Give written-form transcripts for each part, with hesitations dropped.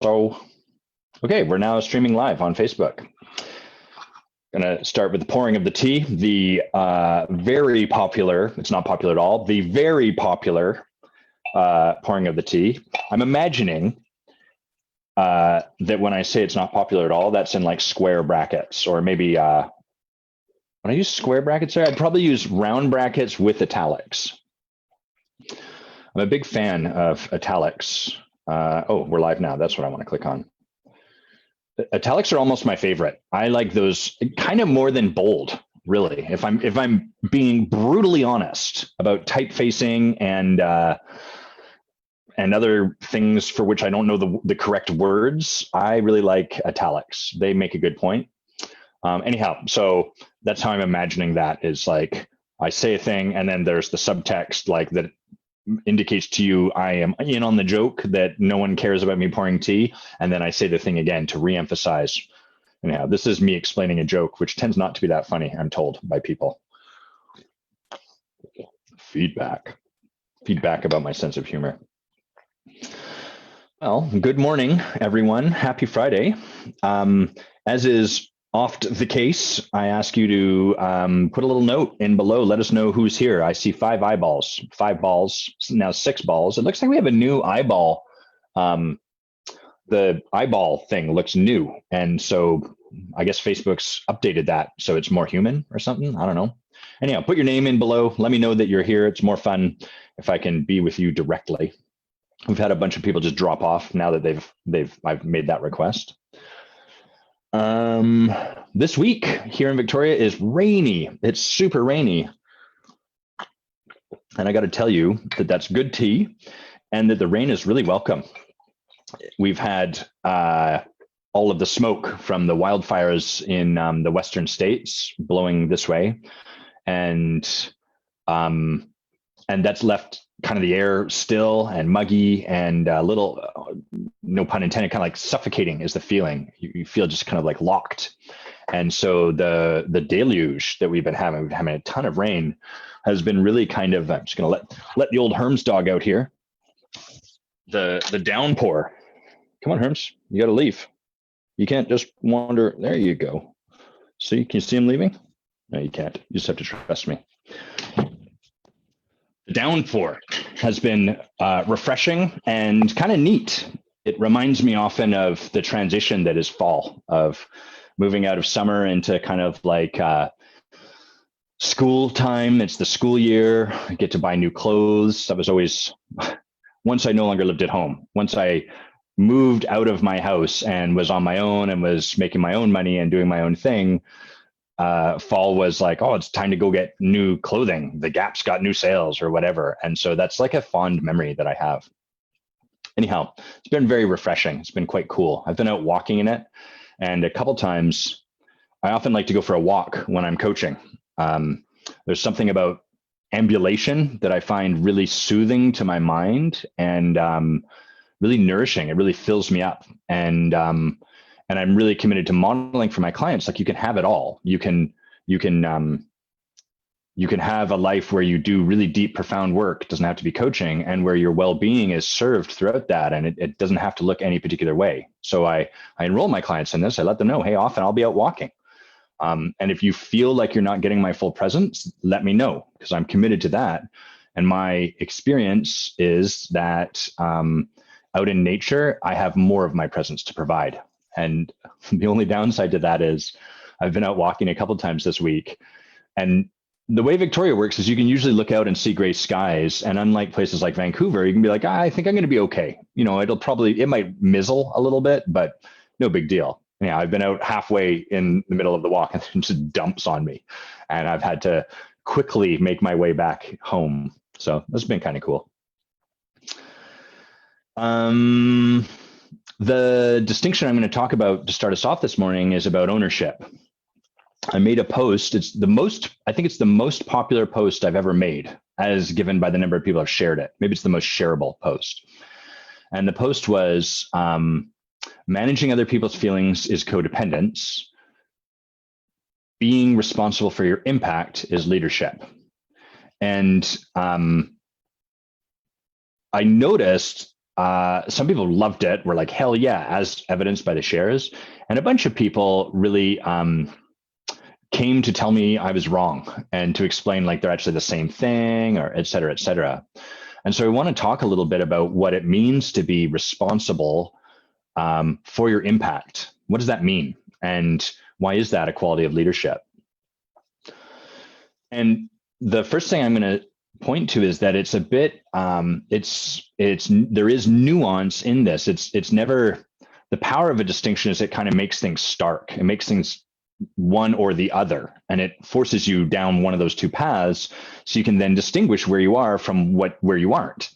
So, okay, we're now streaming live on Facebook. Gonna start with the pouring of the tea. The very popular, it's not popular at all, the very popular pouring of the tea. I'm imagining that when I say it's not popular at all, that's in like square brackets, or maybe when I use square brackets there, I'd probably use round brackets with italics. I'm a big fan of italics. Oh, we're live now. That's what I want to click on. Italics are almost my favorite. I like those kind of more than bold, really. If I'm being brutally honest about typefacing and other things for which I don't know the correct words, I really like italics. They make a good point. Anyhow, so that's how I'm imagining that is like I say a thing and then there's the subtext like that indicates to you I am in on the joke, that no one cares about me pouring tea, and then I say the thing again to reemphasize. Anyhow, this is me explaining a joke, which tends not to be that funny, I'm told by people. Feedback about my sense of humor. Well, good morning, everyone. Happy Friday. As is oft the case, I ask you to put a little note in below. Let us know who's here. I see 5 eyeballs, 5 balls, now 6 balls. It looks like we have a new eyeball. The eyeball thing looks new. And so I guess Facebook's updated that so it's more human or something. I don't know. Anyhow, put your name in below. Let me know that you're here. It's more fun if I can be with you directly. We've had a bunch of people just drop off now that I've made that request. This week here in Victoria is rainy. It's super rainy. And I got to tell you that that's good tea and that the rain is really welcome. We've had all of the smoke from the wildfires in the western states blowing this way. And that's left kind of the air still and muggy and a little, no pun intended, kind of like suffocating is the feeling. You feel just kind of like locked. And so the deluge that we've been having a ton of rain, has been really kind of, I'm just going to let the old Herms dog out here. The downpour. Come on, Herms, you got to leave. You can't just wander. There you go. See, can you see him leaving? No, you can't. You just have to trust me. The downpour has been refreshing and kind of neat. It reminds me often of the transition that is fall, of moving out of summer into kind of like school time. It's the school year. I get to buy new clothes. I was always, once I no longer lived at home, once I moved out of my house and was on my own and was making my own money and doing my own thing, fall was like, oh, it's time to go get new clothing. The Gap's got new sales or whatever. And so that's like a fond memory that I have. Anyhow, it's been very refreshing. It's been quite cool. I've been out walking in it. And a couple times, I often like to go for a walk when I'm coaching. There's something about ambulation that I find really soothing to my mind and really nourishing. It really fills me up. And I'm really committed to modeling for my clients. Like you can have it all. You can have a life where you do really deep, profound work. It doesn't have to be coaching, and where your well-being is served throughout that. And it doesn't have to look any particular way. So I enroll my clients in this. I let them know, hey, often I'll be out walking. And if you feel like you're not getting my full presence, let me know, because I'm committed to that. And my experience is that out in nature, I have more of my presence to provide. And the only downside to that is I've been out walking a couple of times this week. And the way Victoria works is you can usually look out and see gray skies. And unlike places like Vancouver, you can be like, I think I'm going to be okay. You know, it might mizzle a little bit, but no big deal. Yeah, I've been out halfway in the middle of the walk and it just dumps on me. And I've had to quickly make my way back home. So that's been kind of cool. The distinction I'm going to talk about to start us off this morning is about ownership. I made a post. I think it's the most popular post I've ever made, as given by the number of people who have shared it. Maybe it's the most shareable post. And the post was, managing other people's feelings is codependence. Being responsible for your impact is leadership. And I noticed some people loved it, were like, hell yeah, as evidenced by the shares. And a bunch of people really came to tell me I was wrong and to explain like they're actually the same thing, or et cetera, et cetera. And so I want to talk a little bit about what it means to be responsible for your impact. What does that mean? And why is that a quality of leadership? And the first thing I'm going to point to is that it's a bit, there is nuance in this. It's never, the power of a distinction is it kind of makes things stark. It makes things one or the other, and it forces you down one of those two paths so you can then distinguish where you are from where you aren't.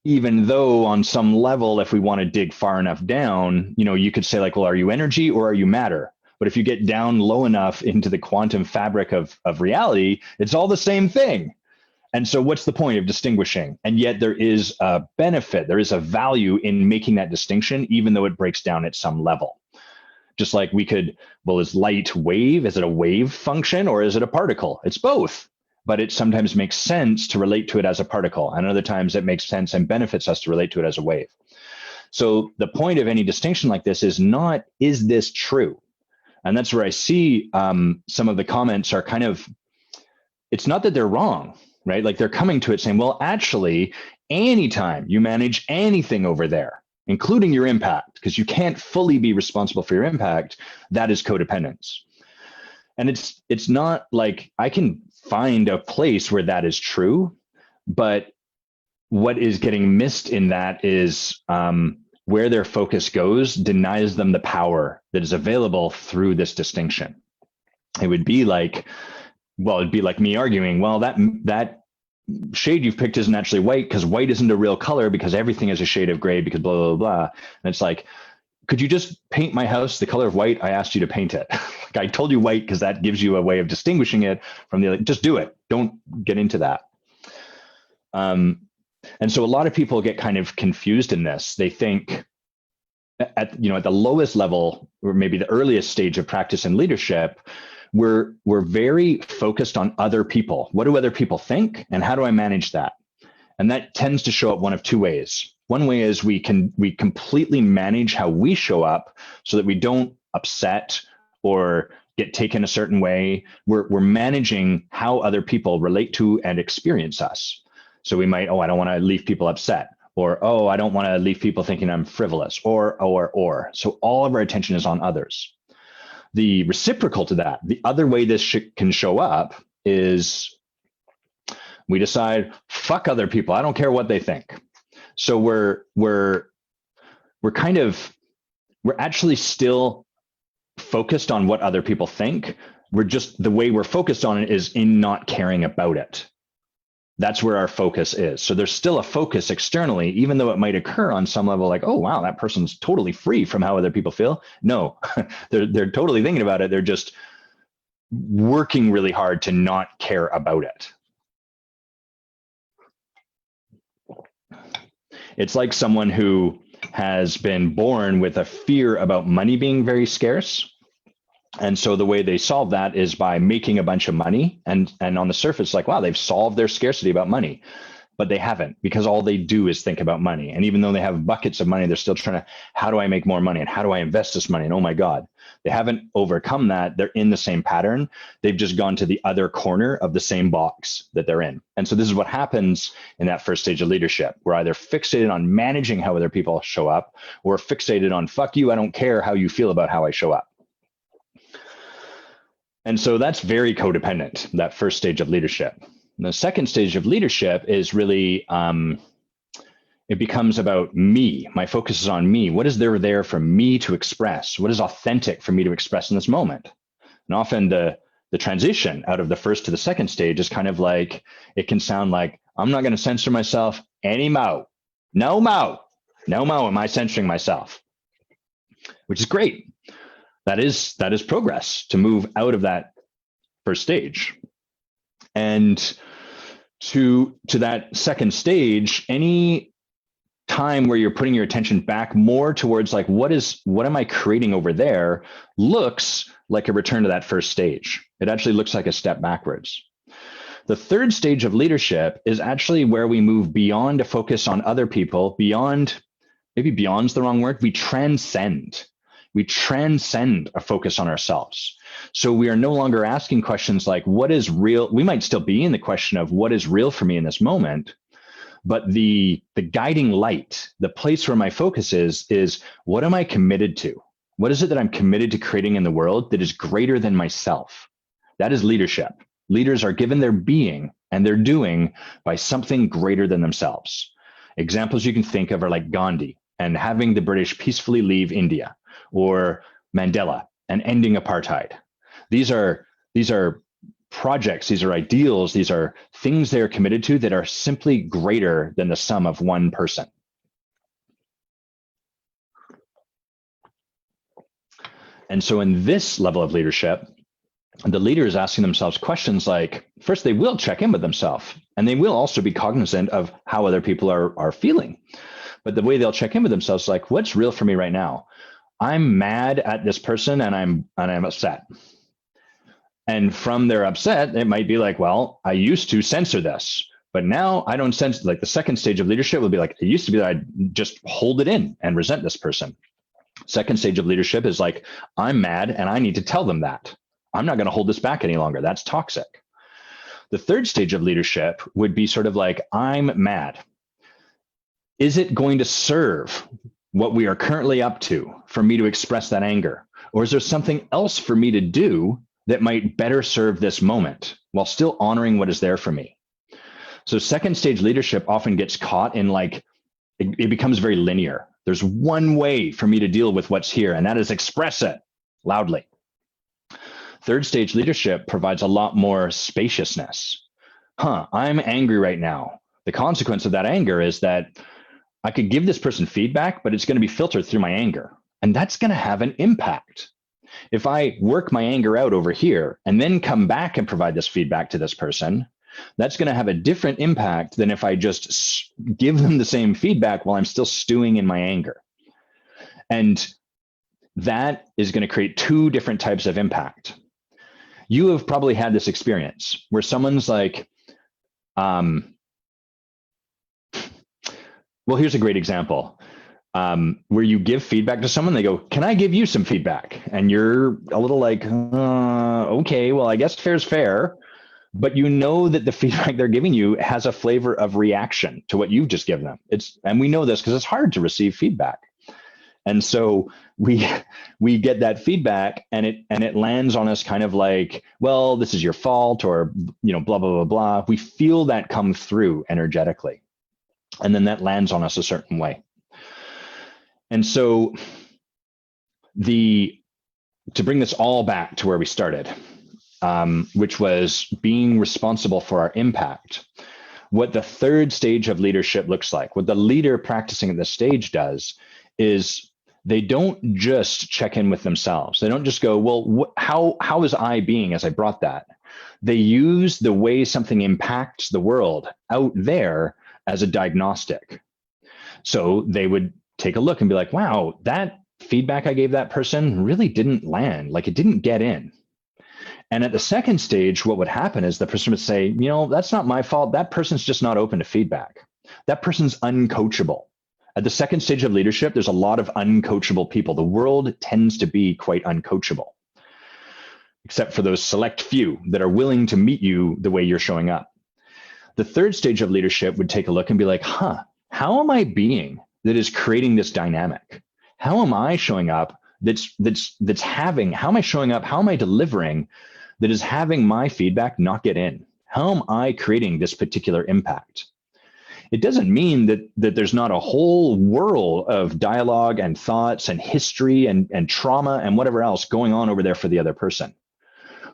Even though on some level, if we want to dig far enough down, you could say like, well, are you energy or are you matter? But if you get down low enough into the quantum fabric of reality, it's all the same thing. And so what's the point of distinguishing? And yet there is a benefit, there is a value in making that distinction, even though it breaks down at some level. Just like we could, well, is light wave? Is it a wave function or is it a particle? It's both. But it sometimes makes sense to relate to it as a particle. And other times it makes sense and benefits us to relate to it as a wave. So the point of any distinction like this is not, is this true? And that's where I see some of the comments are kind of, it's not that they're wrong, right? Like they're coming to it saying, well, actually, anytime you manage anything over there, including your impact, because you can't fully be responsible for your impact, that is codependence. And it's not like I can find a place where that is true, but what is getting missed in that is where their focus goes denies them the power that is available through this distinction. It would be like, well, it'd be like me arguing, well, that shade you've picked isn't actually white because white isn't a real color because everything is a shade of gray because blah, blah, blah. And it's like, could you just paint my house the color of white? I asked you to paint it. Like I told you white because that gives you a way of distinguishing it from the other. Just do it. Don't get into that. And so a lot of people get kind of confused in this. They think at the lowest level, or maybe the earliest stage of practice in leadership, we're very focused on other people. What do other people think? And how do I manage that? And that tends to show up one of two ways. One way is we completely manage how we show up so that we don't upset or get taken a certain way. We're managing how other people relate to and experience us. So we might, I don't want to leave people upset, or, I don't want to leave people thinking I'm frivolous, or. So all of our attention is on others. The reciprocal to that, the other way this can show up is we decide, fuck other people. I don't care what they think. So we're actually still focused on what other people think. We're just, the way we're focused on it is in not caring about it. That's where our focus is. So there's still a focus externally, even though it might occur on some level like, oh, wow, that person's totally free from how other people feel. No, they're totally thinking about it. They're just working really hard to not care about it. It's like someone who has been born with a fear about money being very scarce. And so the way they solve that is by making a bunch of money. And on the surface, like, wow, they've solved their scarcity about money. But they haven't, because all they do is think about money. And even though they have buckets of money, they're still trying to, how do I make more money? And how do I invest this money? And oh my God, they haven't overcome that. They're in the same pattern. They've just gone to the other corner of the same box that they're in. And so this is what happens in that first stage of leadership. We're either fixated on managing how other people show up, or fixated on, fuck you, I don't care how you feel about how I show up. And so that's very codependent, that first stage of leadership. And the second stage of leadership is really, it becomes about me. My focus is on me. What is there for me to express? What is authentic for me to express in this moment? And often the transition out of the first to the second stage is kind of like, it can sound like, I'm not going to censor myself anymore. No more am I censoring myself, which is great. That is progress to move out of that first stage. And to that second stage, any time where you're putting your attention back more towards like, what am I creating over there, looks like a return to that first stage. It actually looks like a step backwards. The third stage of leadership is actually where we move beyond a focus on other people, maybe beyond's the wrong word. We transcend a focus on ourselves. So we are no longer asking questions like, what is real? We might still be in the question of what is real for me in this moment, but the guiding light, the place where my focus is what am I committed to? What is it that I'm committed to creating in the world that is greater than myself? That is leadership. Leaders are given their being and their doing by something greater than themselves. Examples you can think of are like Gandhi and having the British peacefully leave India, or Mandela and ending apartheid. These are projects, these are ideals, these are things they are committed to that are simply greater than the sum of one person. And so in this level of leadership, the leader is asking themselves questions like, first, they will check in with themselves, and they will also be cognizant of how other people are feeling. But the way they'll check in with themselves is like, what's real for me right now? I'm mad at this person and I'm upset. And from their upset, it might be like, well, I used to censor this, but now I don't sense. Like the second stage of leadership will be like, it used to be that I'd just hold it in and resent this person. Second stage of leadership is like, I'm mad and I need to tell them that. I'm not going to hold this back any longer. That's toxic. The third stage of leadership would be sort of like, I'm mad. Is it going to serve what we are currently up to for me to express that anger? Or is there something else for me to do that might better serve this moment while still honoring what is there for me? So second stage leadership often gets caught in like, it becomes very linear. There's one way for me to deal with what's here, and that is express it loudly. Third stage leadership provides a lot more spaciousness. I'm angry right now. The consequence of that anger is that I could give this person feedback, but it's going to be filtered through my anger. And that's going to have an impact. If I work my anger out over here and then come back and provide this feedback to this person, that's going to have a different impact than if I just give them the same feedback while I'm still stewing in my anger. And that is going to create two different types of impact. You have probably had this experience where someone's like, well, here's a great example. Where you give feedback to someone, they go, can I give you some feedback? And you're a little like, okay, well, I guess fair's fair. But you know that the feedback they're giving you has a flavor of reaction to what you've just given them. And we know this because it's hard to receive feedback. And so we get that feedback and it lands on us kind of like, well, this is your fault, or, blah, blah, blah, blah. We feel that come through energetically. And then that lands on us a certain way. And so to bring this all back to where we started, which was being responsible for our impact, what the third stage of leadership looks like, what the leader practicing at this stage does is they don't just check in with themselves. They don't just go, well, how is I being as I brought that? They use the way something impacts the world out there as a diagnostic. So they would take a look and be like, wow, that feedback I gave that person really didn't land, like it didn't get in. And at the second stage, what would happen is the person would say, that's not my fault. That person's just not open to feedback. That person's uncoachable. At the second stage of leadership, there's a lot of uncoachable people. The world tends to be quite uncoachable, except for those select few that are willing to meet you the way you're showing up. The third stage of leadership would take a look and be like, how am I being that is creating this dynamic? How am I showing up how am I showing up? How am I delivering that is having my feedback not get in? How am I creating this particular impact? It doesn't mean that there's not a whole whirl of dialogue and thoughts and history and trauma and whatever else going on over there for the other person.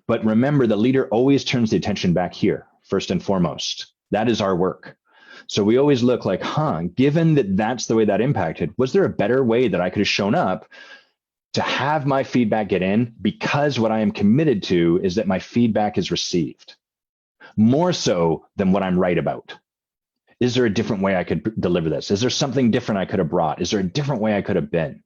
But remember, the leader always turns the attention back here, first and foremost. That is our work. So we always look like, given that that's the way that impacted, was there a better way that I could have shown up to have my feedback get in, because what I am committed to is that my feedback is received more so than what I'm right about? Is there a different way I could deliver this? Is there something different I could have brought? Is there a different way I could have been?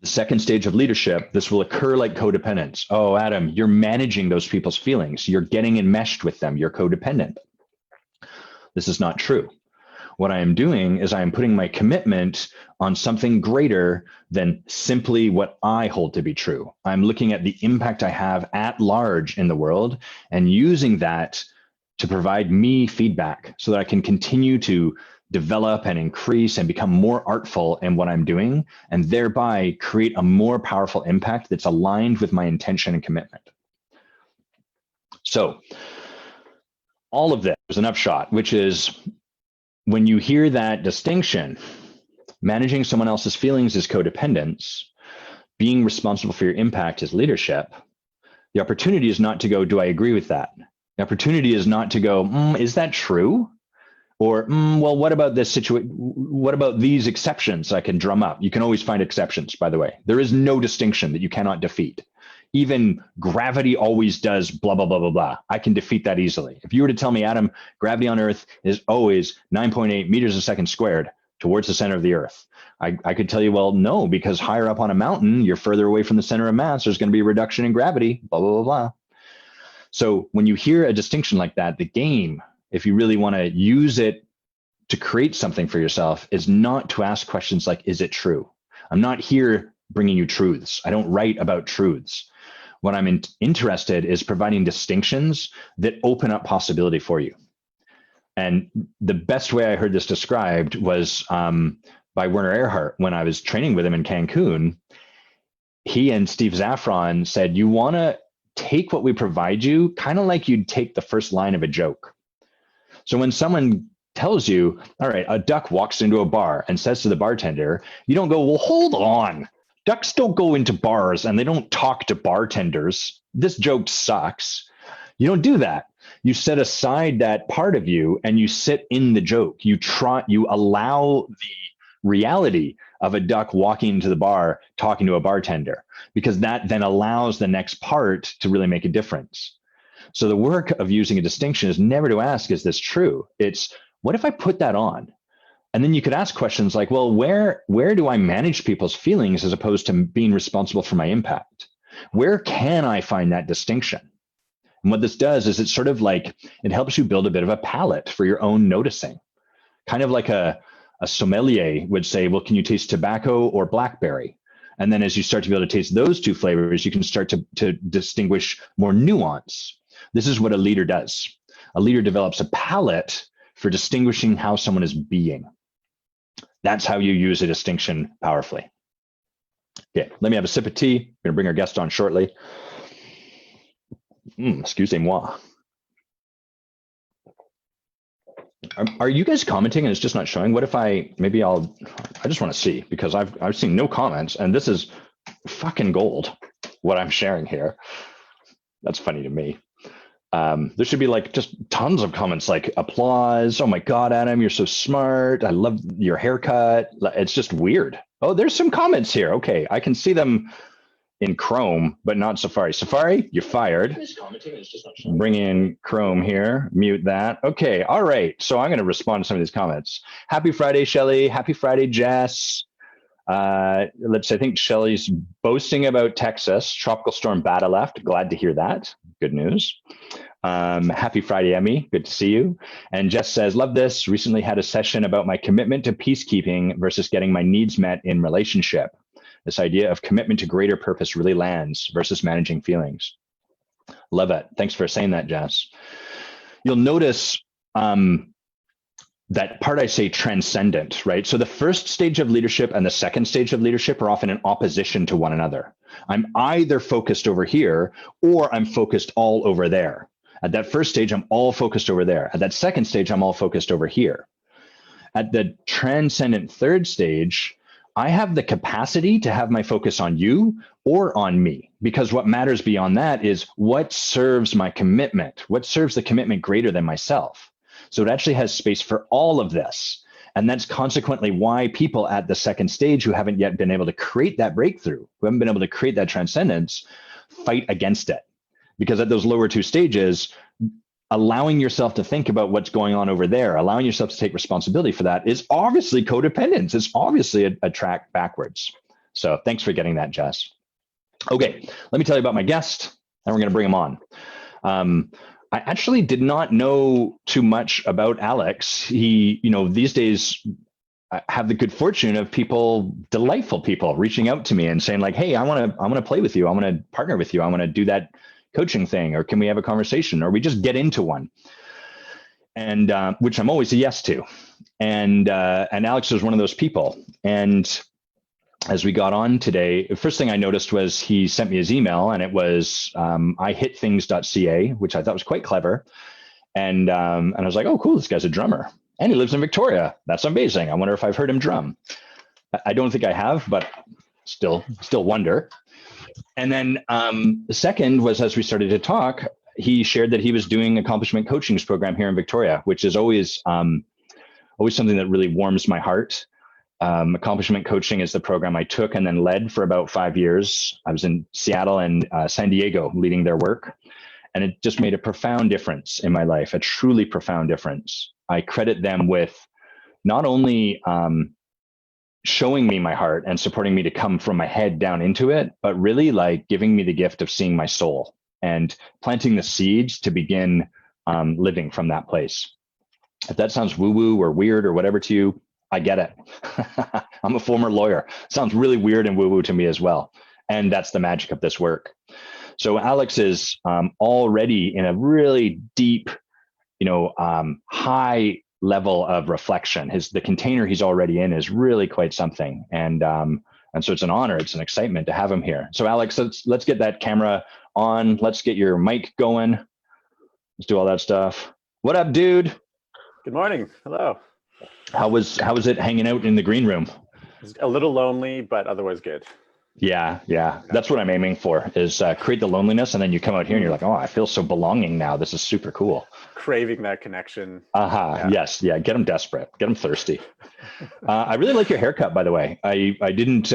The second stage of leadership, this will occur like codependence. Oh, Adam, you're managing those people's feelings. You're getting enmeshed with them. You're codependent. This is not true. What I am doing is I am putting my commitment on something greater than simply what I hold to be true. I'm looking at the impact I have at large in the world and using that to provide me feedback so that I can continue to develop and increase and become more artful in what I'm doing, and thereby create a more powerful impact that's aligned with my intention and commitment. So all of this is an upshot, which is when you hear that distinction, managing someone else's feelings is codependence, being responsible for your impact is leadership, the opportunity is not to go, do I agree with that? The opportunity is not to go, is that true? Or, well, what about this situation? What about these exceptions I can drum up? You can always find exceptions, by the way. There is no distinction that you cannot defeat. Even gravity always does blah, blah, blah, blah, blah. I can defeat that easily. If you were to tell me, Adam, gravity on Earth is always 9.8 meters a second squared towards the center of the Earth, I could tell you, well, no, because higher up on a mountain, you're further away from the center of mass, there's going to be a reduction in gravity, blah, blah, blah, blah. So when you hear a distinction like that, the game, if you really want to use it to create something for yourself, is not to ask questions like, is it true? I'm not here bringing you truths. I don't write about truths. What I'm interested is providing distinctions that open up possibility for you. And the best way I heard this described was by Werner Erhard. When I was training with him in Cancun, he and Steve Zaffron said, you want to take what we provide you kind of like you'd take the first line of a joke. So when someone tells you, all right, a duck walks into a bar and says to the bartender, you don't go, well, hold on. Ducks don't go into bars and they don't talk to bartenders. This joke sucks. You don't do that. You set aside that part of you and you sit in the joke. You allow the reality of a duck walking into the bar, talking to a bartender, because that then allows the next part to really make a difference. So the work of using a distinction is never to ask, is this true? It's, what if I put that on? And then you could ask questions like, well, where do I manage people's feelings as opposed to being responsible for my impact? Where can I find that distinction? And what this does is it's sort of like, it helps you build a bit of a palette for your own noticing. Kind of like a sommelier would say, well, can you taste tobacco or blackberry? And then as you start to be able to taste those two flavors, you can start to distinguish more nuance. This is what a leader does. A leader develops a palette for distinguishing how someone is being. That's how you use a distinction powerfully. Okay, let me have a sip of tea. I'm going to bring our guest on shortly. Excusez-moi. Are you guys commenting and it's just not showing? What if I just want to see, because I've seen no comments and this is fucking gold, what I'm sharing here. That's funny to me. There should be like just tons of comments like applause. Oh my God, Adam, you're so smart. I love your haircut. It's just weird. Oh, there's some comments here. Okay, I can see them in Chrome, but not Safari. Safari, you're fired. Bring in Chrome here, mute that. Okay, all right. So I'm going to respond to some of these comments. Happy Friday, Shelly. Happy Friday, Jess. I think Shelly's boasting about Texas. Tropical storm Bata left. Glad to hear that. Good news. Happy Friday, Emmy. Good to see you. And Jess says, love this. Recently had a session about my commitment to peacekeeping versus getting my needs met in relationship. This idea of commitment to greater purpose really lands versus managing feelings. Love it. Thanks for saying that, Jess. You'll notice that part I say transcendent, right? So the first stage of leadership and the second stage of leadership are often in opposition to one another. I'm either focused over here or I'm focused all over there. At that first stage, I'm all focused over there. At that second stage, I'm all focused over here. At the transcendent third stage, I have the capacity to have my focus on you or on me, because what matters beyond that is what serves my commitment, what serves the commitment greater than myself. So it actually has space for all of this. And that's consequently why people at the second stage who haven't yet been able to create that breakthrough, who haven't been able to create that transcendence, fight against it. Because at those lower two stages, allowing yourself to think about what's going on over there, allowing yourself to take responsibility for that is obviously codependence. It's obviously a track backwards. So thanks for getting that, Jess. Okay, let me tell you about my guest, and we're going to bring him on. I actually did not know too much about Alex. He, these days I have the good fortune of delightful people reaching out to me and saying like, hey, I want to play with you. I want to partner with you. I want to do that coaching thing, or can we have a conversation, or we just get into one? And which I'm always a yes to. And Alex was one of those people. And as we got on today, the first thing I noticed was he sent me his email, and it was ihitthings.ca, which I thought was quite clever. And I was like, oh, cool, this guy's a drummer. And he lives in Victoria. That's amazing. I wonder if I've heard him drum. I don't think I have, but still wonder. And then the second was, as we started to talk, he shared that he was doing accomplishment coaching program here in Victoria, which is always something that really warms my heart. Accomplishment coaching is the program I took and then led for about 5 years. I was in Seattle and San Diego leading their work. And it just made a profound difference in my life, a truly profound difference. I credit them with not only showing me my heart and supporting me to come from my head down into it, but really like giving me the gift of seeing my soul and planting the seeds to begin living from that place. If that sounds woo-woo or weird or whatever to you, I get it. I'm a former lawyer. Sounds really weird and woo-woo to me as well. And that's the magic of this work. So Alex is already in a really deep, high level of reflection. The container he's already in is really quite something. And so it's an honor, it's an excitement to have him here. So Alex, let's get that camera on. Let's get your mic going. Let's do all that stuff. What up, dude? Good morning. Hello. How was it hanging out in the green room? It's a little lonely, but otherwise good. Yeah. That's what I'm aiming for, is create the loneliness, and then you come out here and you're like, oh, I feel so belonging now. This is super cool. Craving that connection. Yeah. Yes. Yeah. Get them desperate. Get them thirsty. I really like your haircut, by the way. I didn't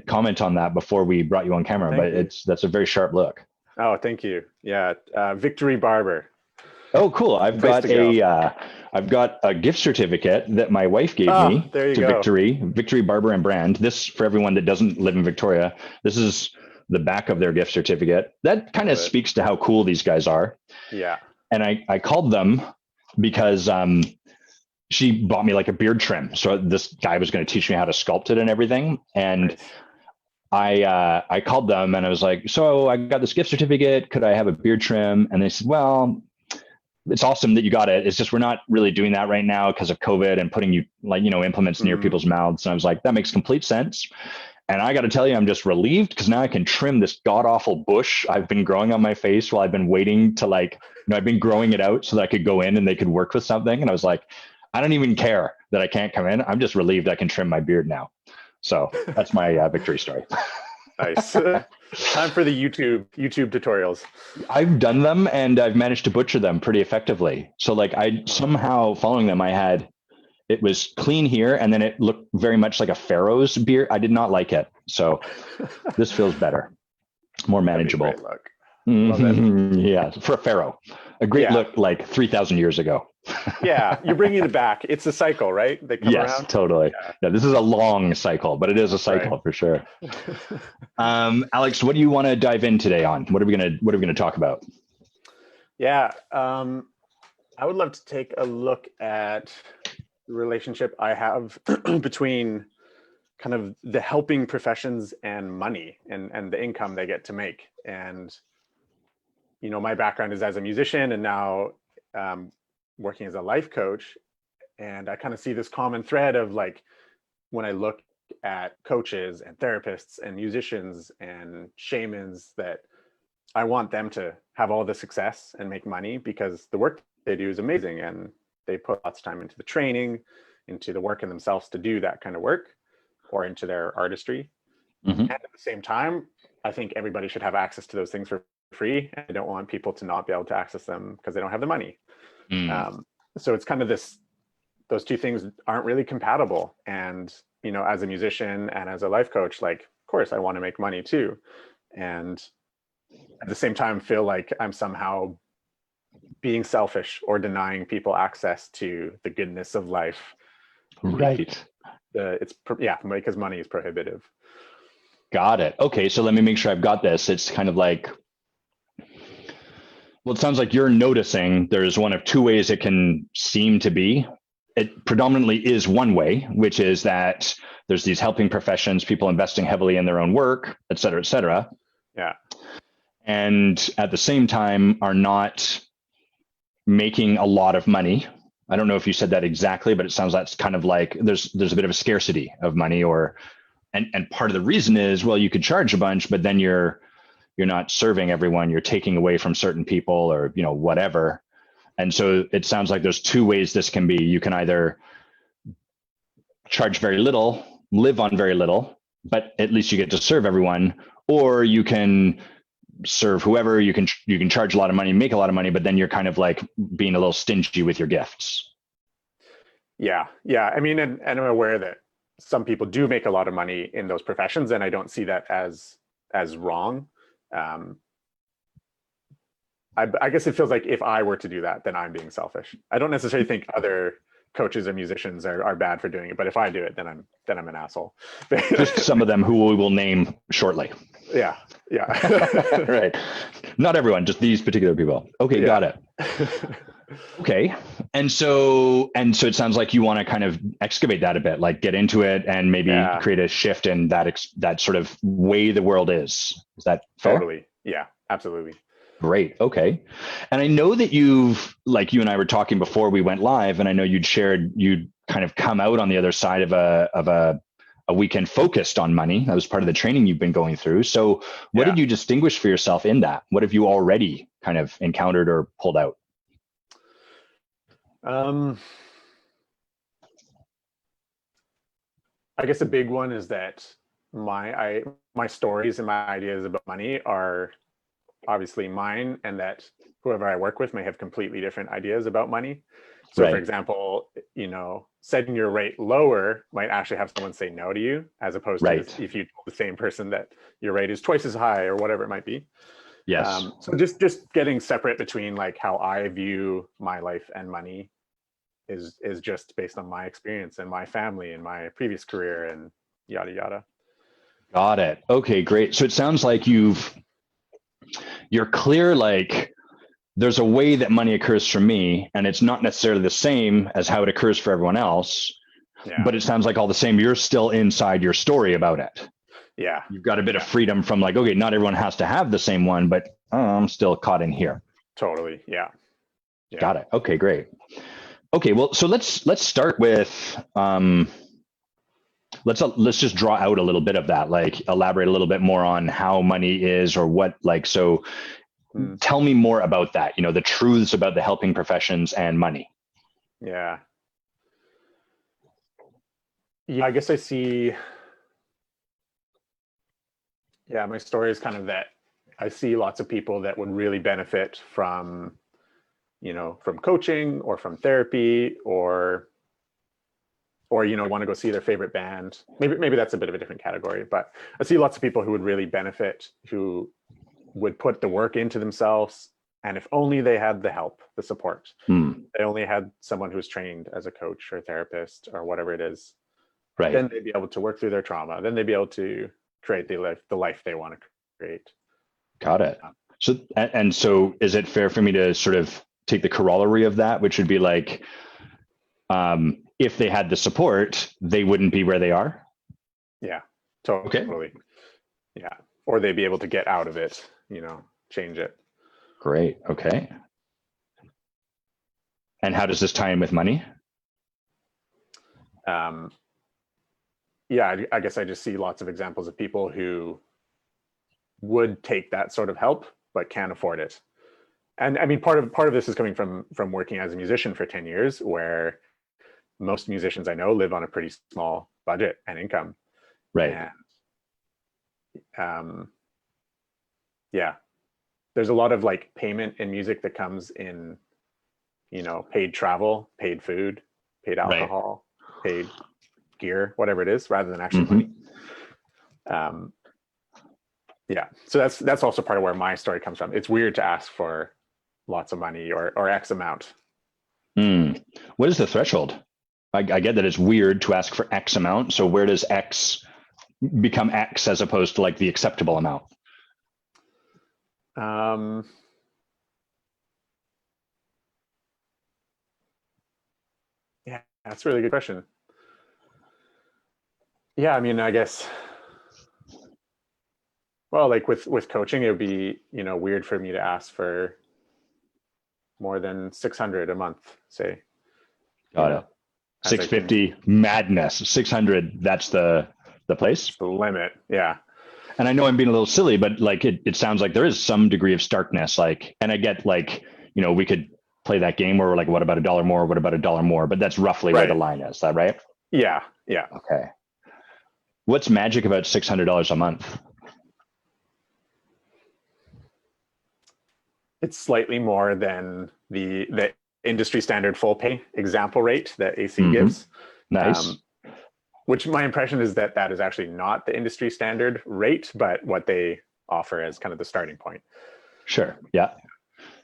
comment on that before we brought you on camera, but that's a very sharp look. Oh, thank you. Yeah. Victory Barber. Oh, cool. I've got a gift certificate that my wife gave me to Victory Barber and Brand. This, for everyone that doesn't live in Victoria, this is the back of their gift certificate. That kind of speaks to how cool these guys are. Yeah. And I called them because she bought me like a beard trim. So this guy was going to teach me how to sculpt it and everything. And nice. I called them and I was like, so I got this gift certificate. Could I have a beard trim? And they said, well, it's awesome that you got it. It's just, we're not really doing that right now because of COVID and putting implements near people's mouths. And I was like, that makes complete sense. And I got to tell you, I'm just relieved because now I can trim this god awful bush I've been growing on my face while I've been waiting to I've been growing it out so that I could go in and they could work with something. And I was like, I don't even care that I can't come in. I'm just relieved I can trim my beard now. So that's my victory story. Nice. Time for the YouTube tutorials. I've done them and I've managed to butcher them pretty effectively. So I somehow following them, it was clean here and then it looked very much like a pharaoh's beard. I did not like it. So this feels better, more manageable. Great look. Love it. Yeah, for a pharaoh. A great look like 3,000 years ago. Yeah, you're bringing it back. It's a cycle, right? They come around. Totally. Yeah, this is a long cycle, but it is a cycle for sure. Alex, what do you want to dive in today on? What are we gonna talk about? Yeah, I would love to take a look at the relationship I have between kind of the helping professions and money and the income they get to make. And my background is as a musician and now working as a life coach. And I kind of see this common thread of when I look at coaches and therapists and musicians and shamans, that I want them to have all the success and make money because the work they do is amazing. And they put lots of time into the training, into the work in themselves to do that kind of work, or into their artistry. Mm-hmm. And at the same time, I think everybody should have access to those things for free. And I don't want people to not be able to access them because they don't have the money. So it's kind of those two things aren't really compatible. And, as a musician and as a life coach, of course I want to make money too. And at the same time, feel like I'm somehow being selfish or denying people access to the goodness of life. Right. Because money is prohibitive. Got it. Okay, so let me make sure I've got this. It's kind of like, well, it sounds like you're noticing there's one of two ways it can seem to be. It predominantly is one way, which is that there's these helping professions, people investing heavily in their own work, et cetera, et cetera. Yeah. And at the same time are not making a lot of money. I don't know if you said that exactly, but it sounds like it's kind of like there's a bit of a scarcity of money, or and part of the reason is, well, you could charge a bunch, but then you're not serving everyone, you're taking away from certain people, or whatever. And so it sounds like there's two ways this can be. You can either charge very little, live on very little, but at least you get to serve everyone, or you can serve whoever. You can charge a lot of money, make a lot of money, but then you're kind of like being a little stingy with your gifts. Yeah. I mean, and I'm aware that some people do make a lot of money in those professions, and I don't see that as wrong. I guess it feels like if I were to do that, then I'm being selfish. I don't necessarily think other coaches or musicians are bad for doing it, but if I do it, then I'm an asshole. Just some of them who we will name shortly. Yeah. Right. Not everyone, just these particular people. Okay, yeah. Got it. Okay. And so it sounds like you want to kind of excavate that a bit, like get into it and maybe create a shift in that sort of way the world is. Is that fair? Totally. Yeah, absolutely. Great. Okay. And I know that you and I were talking before we went live, and I know you'd kind of come out on the other side of a weekend focused on money. That was part of the training you've been going through. So what did you distinguish for yourself in that? What have you already kind of encountered or pulled out? I guess a big one is that my stories and my ideas about money are obviously mine, and that whoever I work with may have completely different ideas about money. So for example, setting your rate lower might actually have someone say no to you, as opposed to if you told the same person that your rate is twice as high or whatever it might be. Yes. So just getting separate between like how I view my life and money is just based on my experience and my family and my previous career and yada yada. Got it. Okay, great. So it sounds like you're clear, like there's a way that money occurs for me, and it's not necessarily the same as how it occurs for everyone else. Yeah. But it sounds like all the same, you're still inside your story about it. Yeah. You've got a bit of freedom from like, okay, not everyone has to have the same one, but I'm still caught in here. Totally. Yeah. Got it. Okay, great. Okay, well, so let's start with let's just draw out a little bit of that, like elaborate a little bit more on how money is, or what, like, so tell me more about that, the truths about the helping professions and money. Yeah, I guess I see, my story is kind of that I see lots of people that would really benefit from from coaching or from therapy, or want to go see their favorite band. Maybe that's a bit of a different category, but I see lots of people who would really benefit, who would put the work into themselves. And if only they had the help, the support, they only had someone who's trained as a coach or therapist or whatever it is, then they'd be able to work through their trauma. Then they'd be able to create the life they want to create. Got it. So is it fair for me to sort of take the corollary of that, which would be like, if they had the support, they wouldn't be where they are? Yeah, totally. Okay. Yeah. Or they'd be able to get out of it, change it. Great. Okay. And how does this tie in with money? I guess I just see lots of examples of people who would take that sort of help, but can't afford it. And I mean, part of this is coming from working as a musician for 10 years, where most musicians I know live on a pretty small budget and income. Right. And, there's a lot of like payment in music that comes in, paid travel, paid food, paid alcohol, paid gear, whatever it is, rather than actually money. So that's also part of where my story comes from. It's weird to ask for lots of money or X amount. What is the threshold? I get that it's weird to ask for X amount. So where does X become X as opposed to like the acceptable amount? Yeah, that's a really good question. Yeah, I mean, I guess, well, like with coaching, it would be, weird for me to ask for more than 600 a month, say, Got it. as I can, 650 madness. 600, that's the place. it's the limit. Yeah. And I know I'm being a little silly, but like it sounds like there is some degree of starkness. Like, and I get like, we could play that game where we're like, what about $1 more? What about $1 more? But that's roughly where the line is. Is that right? Yeah. Yeah. Okay. What's magic about $600 a month? It's slightly more than the industry standard full pay example rate that AC gives. Nice. Which my impression is that is actually not the industry standard rate, but what they offer as kind of the starting point. Sure. Yeah.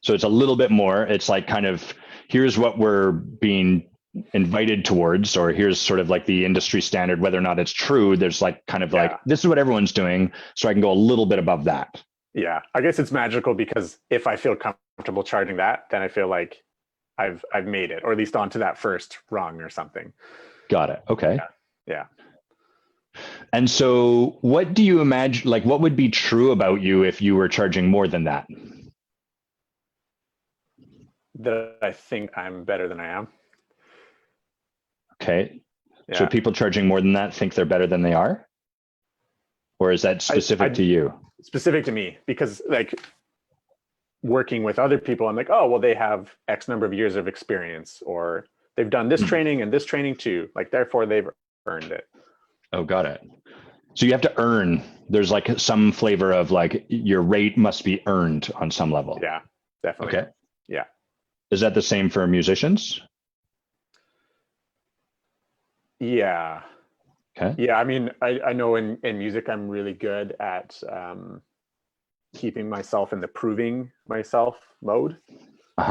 So it's a little bit more. It's like kind of, here's what we're being invited towards, or here's sort of like the industry standard, whether or not it's true. There's like kind of like, this is what everyone's doing. So I can go a little bit above that. Yeah. I guess it's magical because if I feel comfortable charging that, then I feel like I've made it, or at least onto that first rung or something. Got it. Okay. Yeah. And so what do you imagine, like what would be true about you if you were charging more than that? That I think I'm better than I am. Okay. Yeah. So people charging more than that think they're better than they are? Or is that specific to you? Specific to me, because like working with other people, I'm like, oh, well, they have X number of years of experience, or they've done this training and this training too. Like, therefore they've earned it. Oh, got it. So you have to earn, there's like some flavor of like your rate must be earned on some level. Yeah, definitely. Okay. Yeah. Is that the same for musicians? Yeah. Okay. Yeah. I mean, I know in music, I'm really good at keeping myself in the proving myself mode,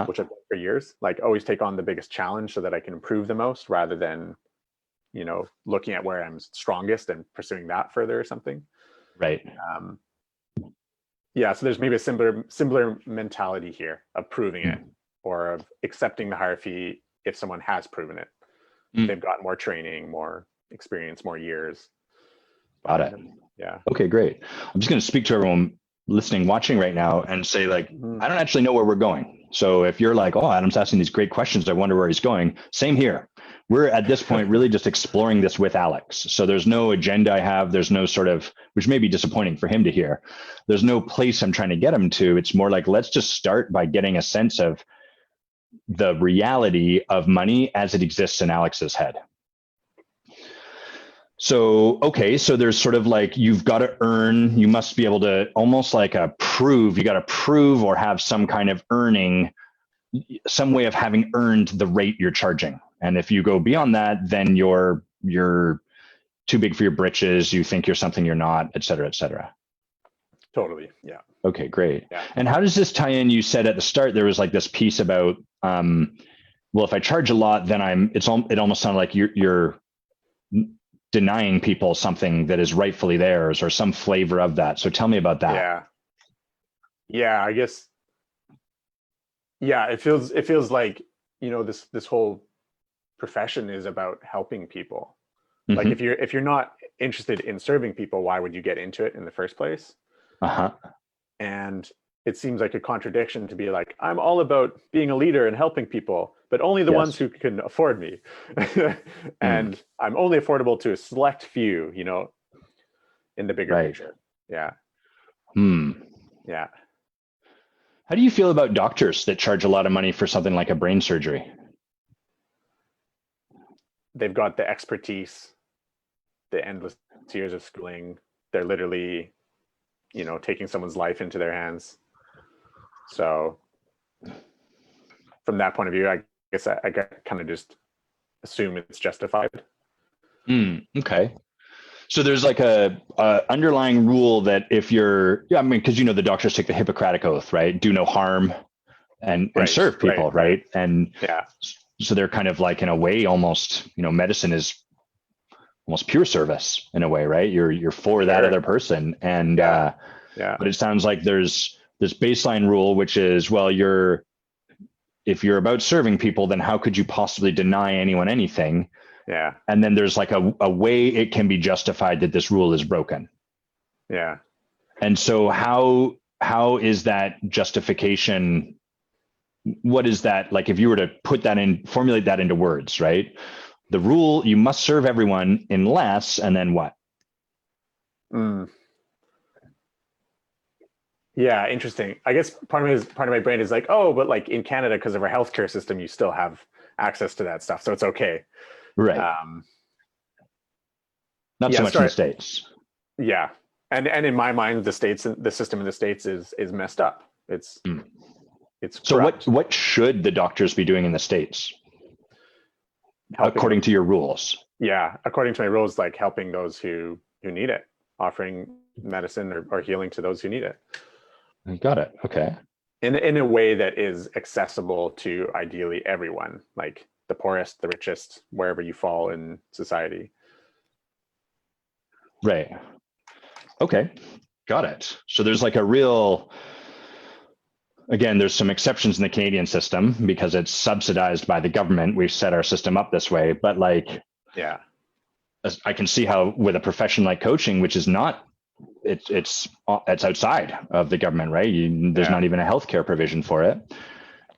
which I've done for years. Like, always take on the biggest challenge so that I can improve the most, rather than, looking at where I'm strongest and pursuing that further or something. Right. Yeah. So there's maybe a similar mentality here of proving it, or of accepting the higher fee if someone has proven it. They've got more training, more experience, more years. Got it. Yeah. Okay, great. I'm just going to speak to everyone listening, watching right now, and say, like, I don't actually know where we're going. So if you're like, oh, Adam's asking these great questions, I wonder where he's going. Same here. We're at this point really just exploring this with Alex. So there's no agenda I have. There's no sort of, which may be disappointing for him to hear. There's no place I'm trying to get him to. It's more like, let's just start by getting a sense of the reality of money as it exists in Alex's head. So, okay, so there's sort of like, you've got to earn, you must be able to almost like prove, you got to prove or have some kind of earning, some way of having earned the rate you're charging. And if you go beyond that, then you're too big for your britches, you think you're something you're not, et cetera, et cetera. Totally. Yeah. Okay, great. Yeah. And how does this tie in? You said at the start, there was like this piece about, well, if I charge a lot, then it almost sounded like you're denying people something that is rightfully theirs, or some flavor of that. So tell me about that. Yeah. Yeah, I guess. Yeah, it feels like, this whole profession is about helping people. Like, if you're not interested in serving people, why would you get into it in the first place? And it seems like a contradiction to be like, I'm all about being a leader and helping people, but only the ones who can afford me. And I'm only affordable to a select few, in the bigger picture. Yeah. Yeah. How do you feel about doctors that charge a lot of money for something like a brain surgery? They've got the expertise, the endless years of schooling. They're literally, taking someone's life into their hands. So from that point of view, I guess I kind of just assume it's justified. Okay. So there's like a underlying rule that if you're, because the doctors take the Hippocratic Oath, right? Do no harm and serve people, right? And so they're kind of like, in a way, almost, medicine is almost pure service in a way, right? You're for that Sure. other person. And Yeah. but it sounds like there's this baseline rule, which is, well, if you're about serving people, then how could you possibly deny anyone anything? Yeah. And then there's like a way it can be justified that this rule is broken. Yeah. And so how is that justification? What is that like? If you were to formulate that into words, right? The rule, you must serve everyone unless, and then what? Mm. Yeah, interesting. I guess part of my brain is like, oh, but like in Canada, because of our healthcare system, you still have access to that stuff, so it's okay. Right. Um, Not so yeah, much in the sorry. States. Yeah, and in my mind, the system in the States is messed up. Mm. It's So corrupt. what should the doctors be doing in the States Helping, according to your rules? yeah, according to my rules, like helping those who need it, offering medicine or healing to those who need it. Got it. Okay. In a way that is accessible to ideally everyone, like the poorest, the richest, wherever you fall in society. Right. Okay. Got it. So there's like a real, again, there's some exceptions in the Canadian system because it's subsidized by the government. We've set our system up this way, but like, Yeah. I can see how with a profession like coaching, which is not, it's outside of the government, right? There's not even a healthcare provision for it.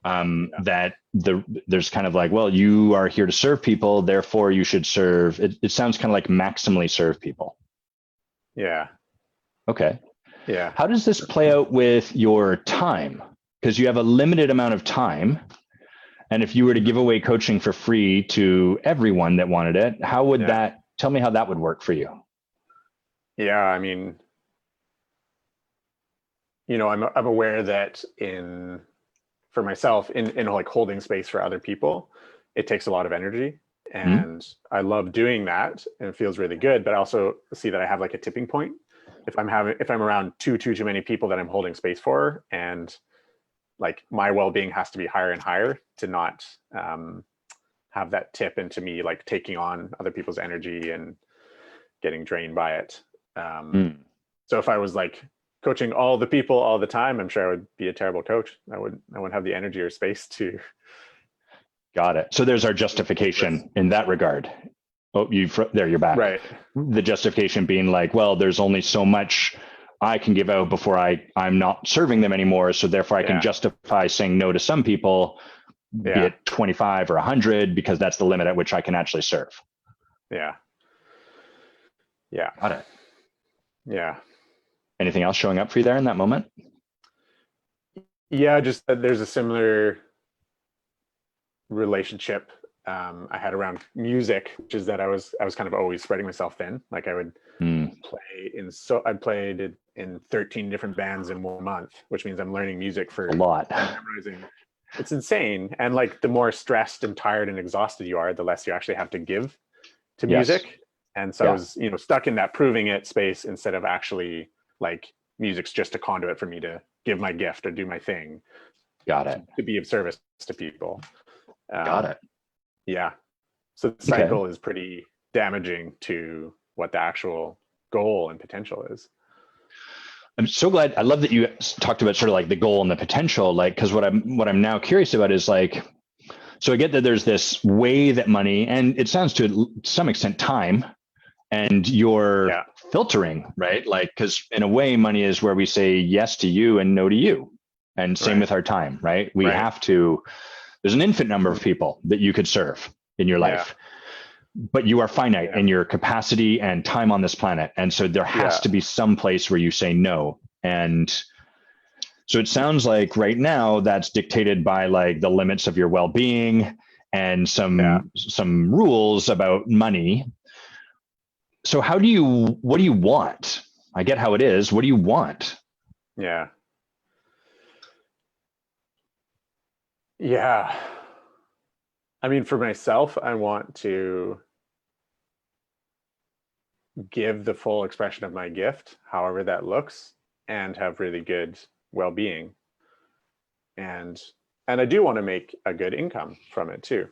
That there's kind of like, well, you are here to serve people, therefore you should serve. It sounds kind of like maximally serve people. Yeah. Okay. Yeah. How does this play out with your time? Because you have a limited amount of time. And if you were to give away coaching for free to everyone that wanted it, how would tell me how that would work for you? Yeah. I mean, I'm aware that for myself in like holding space for other people, it takes a lot of energy, and I love doing that and it feels really good. But I also see that I have like a tipping point if I'm around too many people that I'm holding space for, and like my well-being has to be higher and higher to not have that tip into me like taking on other people's energy and getting drained by it. So if I was like coaching all the people all the time, I'm sure I would be a terrible coach. I wouldn't have the energy or space to. Got it. So there's our justification in that regard. Oh, you're back. Right. The justification being like, well, there's only so much I can give out before I'm not serving them anymore. So therefore I can justify saying no to some people, be it 25 or 100, because that's the limit at which I can actually serve. Yeah. Yeah. Got it. Yeah. Anything else showing up for you there in that moment? Yeah, just there's a similar relationship I had around music, which is that I was kind of always spreading myself thin. Like I would I played in 13 different bands in 1 month, which means I'm learning music for a lot. Memorizing. It's insane. And like the more stressed and tired and exhausted you are, the less you actually have to give to music. And so I was, stuck in that proving it space instead of actually like music's just a conduit for me to give my gift or do my thing. Got it. To be of service to people. Got it. Yeah. So the cycle is pretty damaging to what the actual goal and potential is. I'm so glad. I love that you talked about sort of like the goal and the potential, like, because what I'm now curious about is like, so I get that there's this way that money, and it sounds to some extent time, and you're filtering, right? Like, because in a way, money is where we say yes to you and no to you. And same with our time, right? We have to, there's an infinite number of people that you could serve in your life, but you are finite in your capacity and time on this planet. And so there has to be some place where you say no. And so it sounds like right now that's dictated by like the limits of your well-being and some rules about money. So what do you want? I get how it is. What do you want? Yeah. Yeah. I mean, for myself, I want to give the full expression of my gift, however that looks, and have really good well-being. And I do want to make a good income from it too.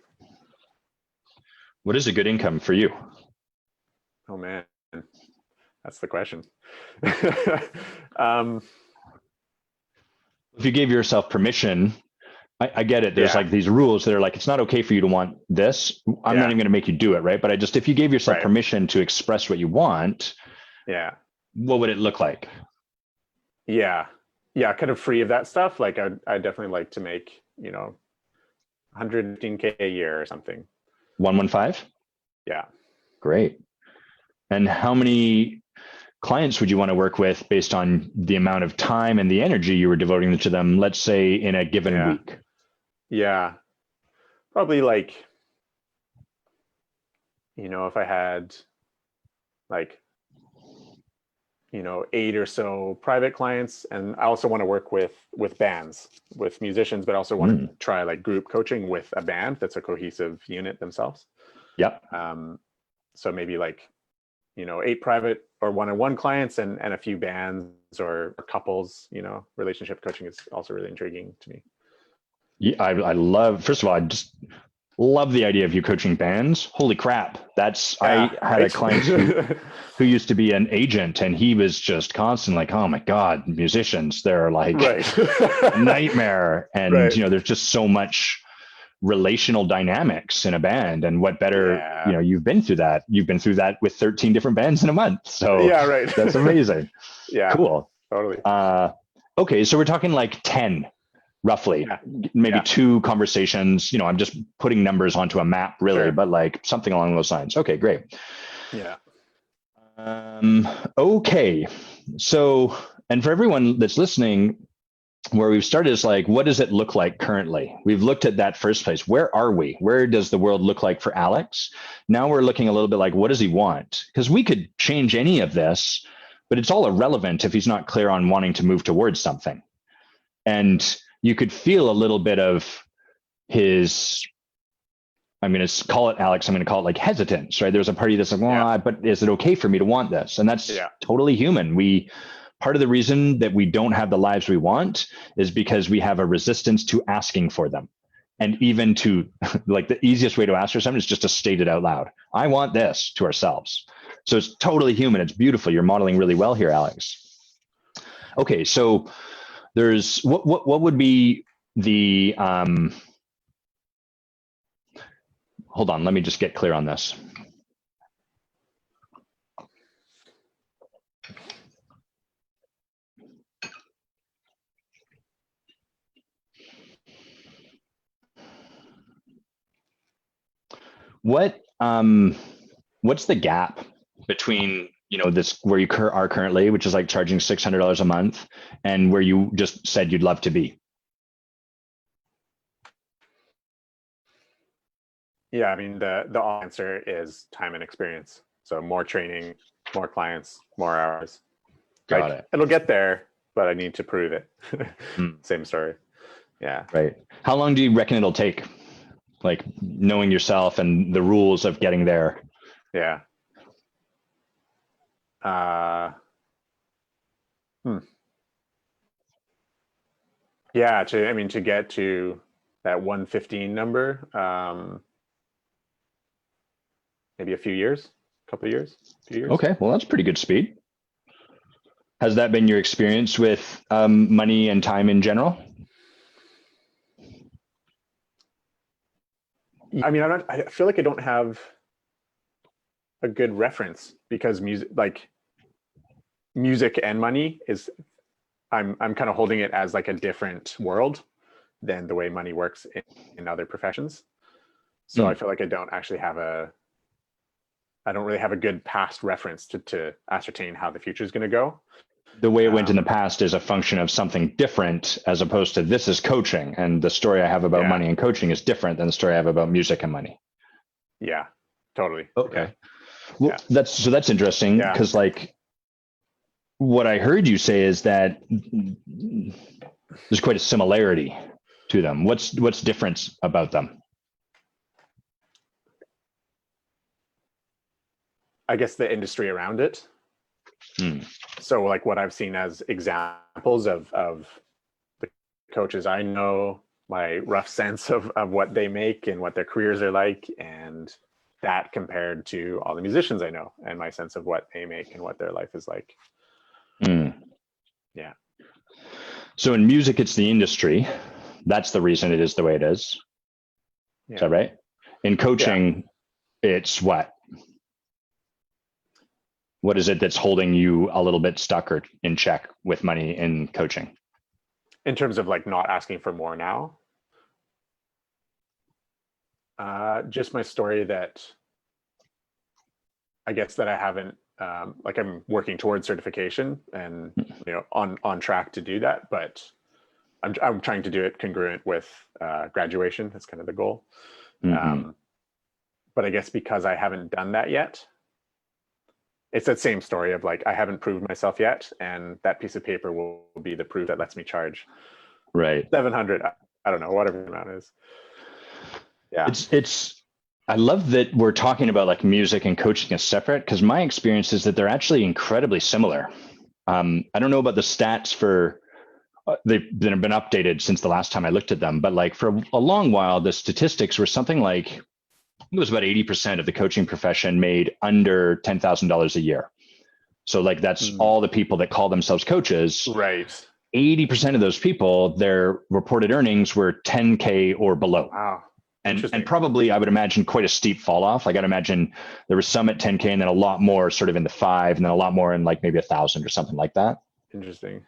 What is a good income for you? Oh man, that's the question. If you gave yourself permission, I get it. There's Yeah, like these rules that are like, it's not okay for you to want this. I'm not yeah, even going to make you do it, right? But if you gave yourself right. permission to express what you want, Yeah, what would it look like? yeah, yeah. Kind of free of that stuff. Like I definitely like to make 115K a year or something. 115? Yeah. Great. And how many clients would you want to work with based on the amount of time and the energy you were devoting to them, let's say in a given Yeah. week? Yeah. Probably like, if I had like, 8 or so private clients, and I also want to work with bands, with musicians, but also want to try like group coaching with a band that's a cohesive unit themselves. Yep. So maybe like, 8 private or one-on-one clients and a few bands or couples. Relationship coaching is also really intriguing to me. Yeah, I love, first of all, I just love the idea of you coaching bands. Holy crap. Yeah, I had a right. client who used to be an agent, and he was just constantly like, oh my God, musicians, they're like Right. a nightmare. And, Right. there's just so much relational dynamics in a band. And what better, Yeah. you've been through that. You've been through that with 13 different bands in a month. So Yeah, right. that's amazing. Yeah, Cool. totally. Okay. So we're talking like 10 roughly, Yeah. maybe Yeah. 2 conversations. I'm just putting numbers onto a map, really, Sure. but like something along those lines. Okay, great. Yeah. Okay. So, and for everyone that's listening, where we've started is like, what does it look like currently? We've looked at that first place. Where are we? Where does the world look like for Alex? Now we're looking a little bit like, what does he want? Because we could change any of this, but it's all irrelevant if he's not clear on wanting to move towards something. And you could feel a little bit of his, I'm going to call it, Alex, I'm going to call it like hesitance, right? There's a party that's like, well, Yeah. but is it okay for me to want this? And that's Yeah. totally human. Part of the reason that we don't have the lives we want is because we have a resistance to asking for them. And even to like the easiest way to ask for something is just to state it out loud. I want this, to ourselves. So it's totally human. It's beautiful. You're modeling really well here, Alex. Okay. So there's what would be the, hold on, let me just get clear on this. What's the gap between this where you are currently, which is like charging $600 a month, and where you just said you'd love to be? Yeah. I mean, the answer is time and experience. So more training, more clients, more hours. Got Like it. it'll get there, but I need to prove it. Hmm. Same story. Yeah. Right. How long do you reckon it'll take? Like knowing yourself and the rules of getting there. Yeah. Uh, hmm. Yeah. To get to that 115 number, maybe a few years, few years. Okay, well that's pretty good speed. Has that been your experience with money and time in general? I mean, I feel like I don't have a good reference because music and money is, I'm kind of holding it as like a different world than the way money works in other professions. So I feel like I don't really have a good past reference to ascertain how the future is going to go. The way it went in the past is a function of something different, as opposed to this is coaching, and the story I have about Yeah. money and coaching is different than the story I have about music and money. Yeah, totally. Okay. Yeah. Well, Yeah. that's interesting, Yeah. because like what I heard you say is that there's quite a similarity to them. What's different about them? I guess the industry around it. Hmm. So like what I've seen as examples of the coaches I know, my rough sense of what they make and what their careers are like, and that compared to all the musicians I know and my sense of what they make and what their life is like. Mm. Yeah. So in music, it's the industry. That's the reason it is the way it is. Yeah. Is that right? In coaching, it's what? What is it that's holding you a little bit stuck or in check with money in coaching? In terms of like not asking for more now, just my story that I guess that I haven't, like I'm working towards certification and, you know, on track to do that, but I'm trying to do it congruent with graduation. That's kind of the goal. Mm-hmm. But I guess because I haven't done that yet, it's that same story of like, I haven't proved myself yet. And that piece of paper will be the proof that lets me charge Right. 700. I don't know, whatever the amount is. Yeah. I love that we're talking about like music and coaching as separate, because my experience is that they're actually incredibly similar. I don't know about the stats for they've been updated since the last time I looked at them, but like for a long while, the statistics were something like it was about 80% of the coaching profession made under $10,000 a year. So like that's all the people that call themselves coaches. Right. 80% of those people, their reported earnings were 10K or below. Wow. And probably I would imagine quite a steep fall off. Like I'd imagine there was some at 10K and then a lot more sort of in the 5 and then a lot more in like maybe 1,000 or something like that. Interesting.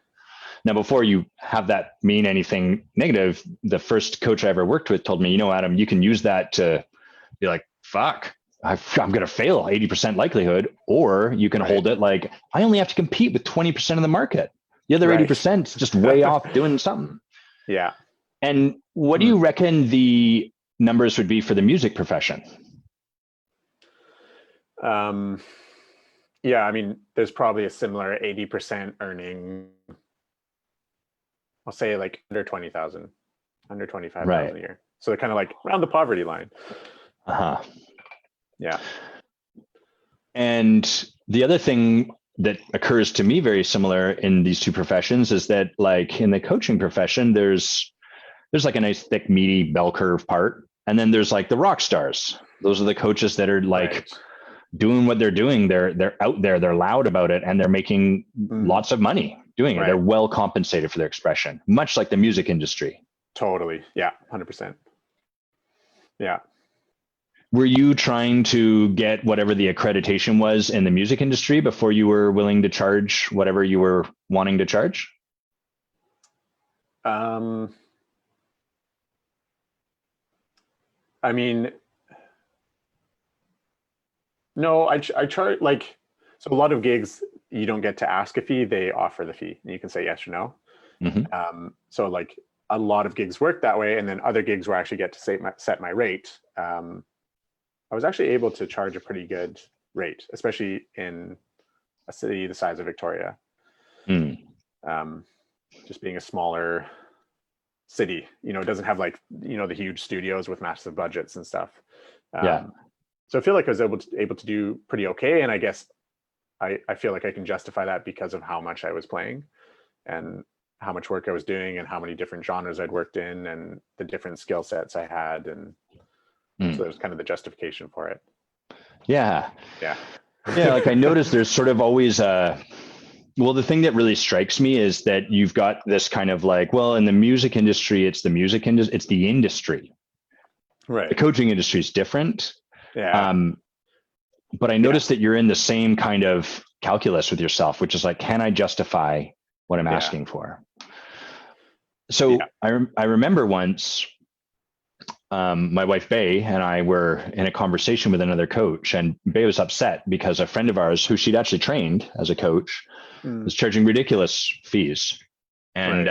Now, before you have that mean anything negative, the first coach I ever worked with told me, you know, Adam, you can use that to be like, fuck, I'm going to fail 80% likelihood, or you can hold it like, I only have to compete with 20% of the market. The other 80% is just way off doing something. Yeah. And what do you reckon the numbers would be for the music profession? Yeah, I mean, there's probably a similar 80% earning. I'll say like under 20,000, under 25,000 a year. So they're kind of like around the poverty line. Uh-huh. Yeah. And the other thing that occurs to me very similar in these two professions is that like in the coaching profession, there's like a nice thick meaty bell curve part. And then there's like the rock stars. Those are the coaches that are like doing what they're doing. They're out there, they're loud about it, and they're making lots of money doing it. They're well compensated for their expression, much like the music industry. Totally. Yeah. 100%. Yeah. Were you trying to get whatever the accreditation was in the music industry before you were willing to charge whatever you were wanting to charge? I mean, no, I charge like, so a lot of gigs, you don't get to ask a fee, they offer the fee and you can say yes or no. So like a lot of gigs work that way. And then other gigs where I actually get to set my rate. I was actually able to charge a pretty good rate, especially in a city the size of Victoria. Just being a smaller city, you know, it doesn't have like, you know, the huge studios with massive budgets and stuff. So I feel like I was able to do pretty okay. And I guess I feel like I can justify that because of how much I was playing and how much work I was doing and how many different genres I'd worked in and the different skill sets I had. And so there's kind of the justification for it. Yeah. Yeah. Like I noticed there's sort of always well, the thing that really strikes me is that you've got this kind of like, well, in the music industry, it's the music industry, it's the industry. Right. The coaching industry is different. Yeah. But I noticed that you're in the same kind of calculus with yourself, which is like, can I justify what I'm asking for? So I remember once my wife, Bay, and I were in a conversation with another coach, and Bay was upset because a friend of ours who she'd actually trained as a coach was charging ridiculous fees. And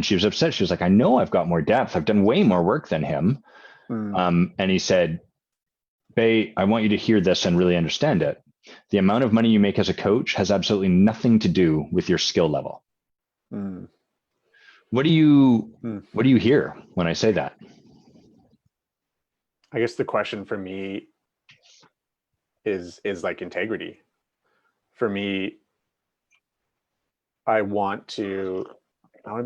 she was upset. She was like, I know I've got more depth. I've done way more work than him. And he said, Bay, I want you to hear this and really understand it. The amount of money you make as a coach has absolutely nothing to do with your skill level. What do you hear when I say that? I guess the question for me is like integrity. For me, I want to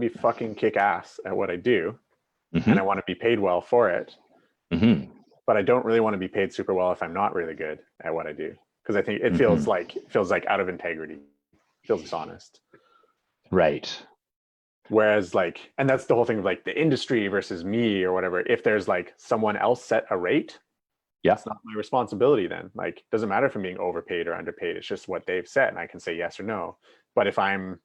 be fucking kick ass at what I do, and I want to be paid well for it. but I don't really want to be paid super well if I'm not really good at what I do. Because I think it feels like out of integrity, feels dishonest. Right. Whereas like, and that's the whole thing of like the industry versus me or whatever. If there's like someone else set a rate, Yeah. it's not my responsibility then. Like, it doesn't matter if I'm being overpaid or underpaid. It's just what they've set, and I can say yes or no. But if I'm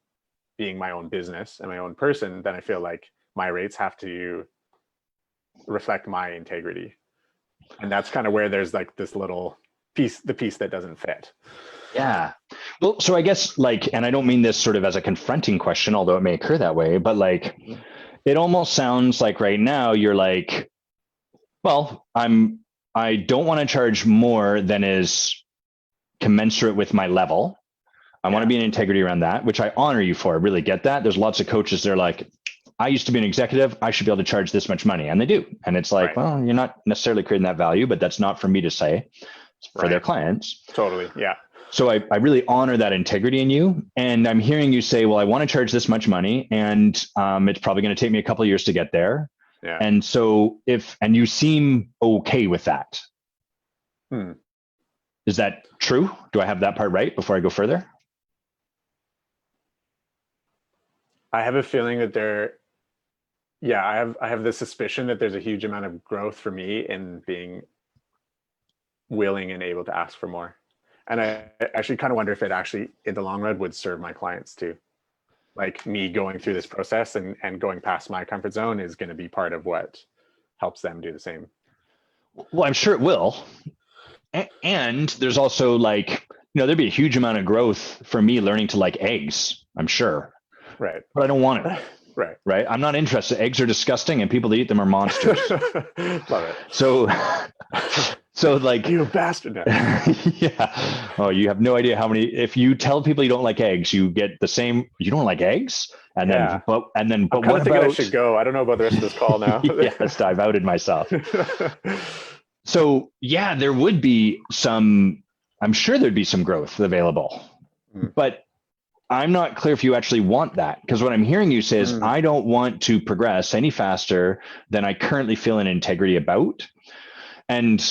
being my own business and my own person, then I feel like my rates have to reflect my integrity. And that's kind of where there's like this little piece, the piece that doesn't fit. Yeah. Well, so I guess like, and I don't mean this sort of as a confronting question, although it may occur that way, but like, it almost sounds like right now you're like, well, I don't want to charge more than is commensurate with my level. I want to be in integrity around that, which I honor you for. I really get that. There's lots of coaches that are like, I used to be an executive. I should be able to charge this much money. And they do. And it's like, well, you're not necessarily creating that value, but that's not for me to say. It's for their clients. Totally. Yeah. So I really honor that integrity in you. And I'm hearing you say, well, I want to charge this much money, and it's probably going to take me a couple of years to get there. Yeah. And so and you seem okay with that. Is that true? Do I have that part right before I go further? I have a feeling that I have the suspicion that there's a huge amount of growth for me in being willing and able to ask for more. And I actually kind of wonder if it actually in the long run would serve my clients too. Like me going through this process and going past my comfort zone is going to be part of what helps them do the same. Well, I'm sure it will. And there's also like, there'd be a huge amount of growth for me learning to like eggs, I'm sure. Right. But I don't want it. Right. I'm not interested. Eggs are disgusting, and people that eat them are monsters. Love it. So like, you bastard. Yeah. Oh, you have no idea how many, if you tell people you don't like eggs, you get the same, you don't like eggs? And then, but I'm what kind of thinking about, I should go. I don't know about the rest of this call now. Yes, I've outed myself. So yeah, there would be I'm sure there'd be some growth available, but I'm not clear if you actually want that, because what I'm hearing you say is I don't want to progress any faster than I currently feel an integrity about. And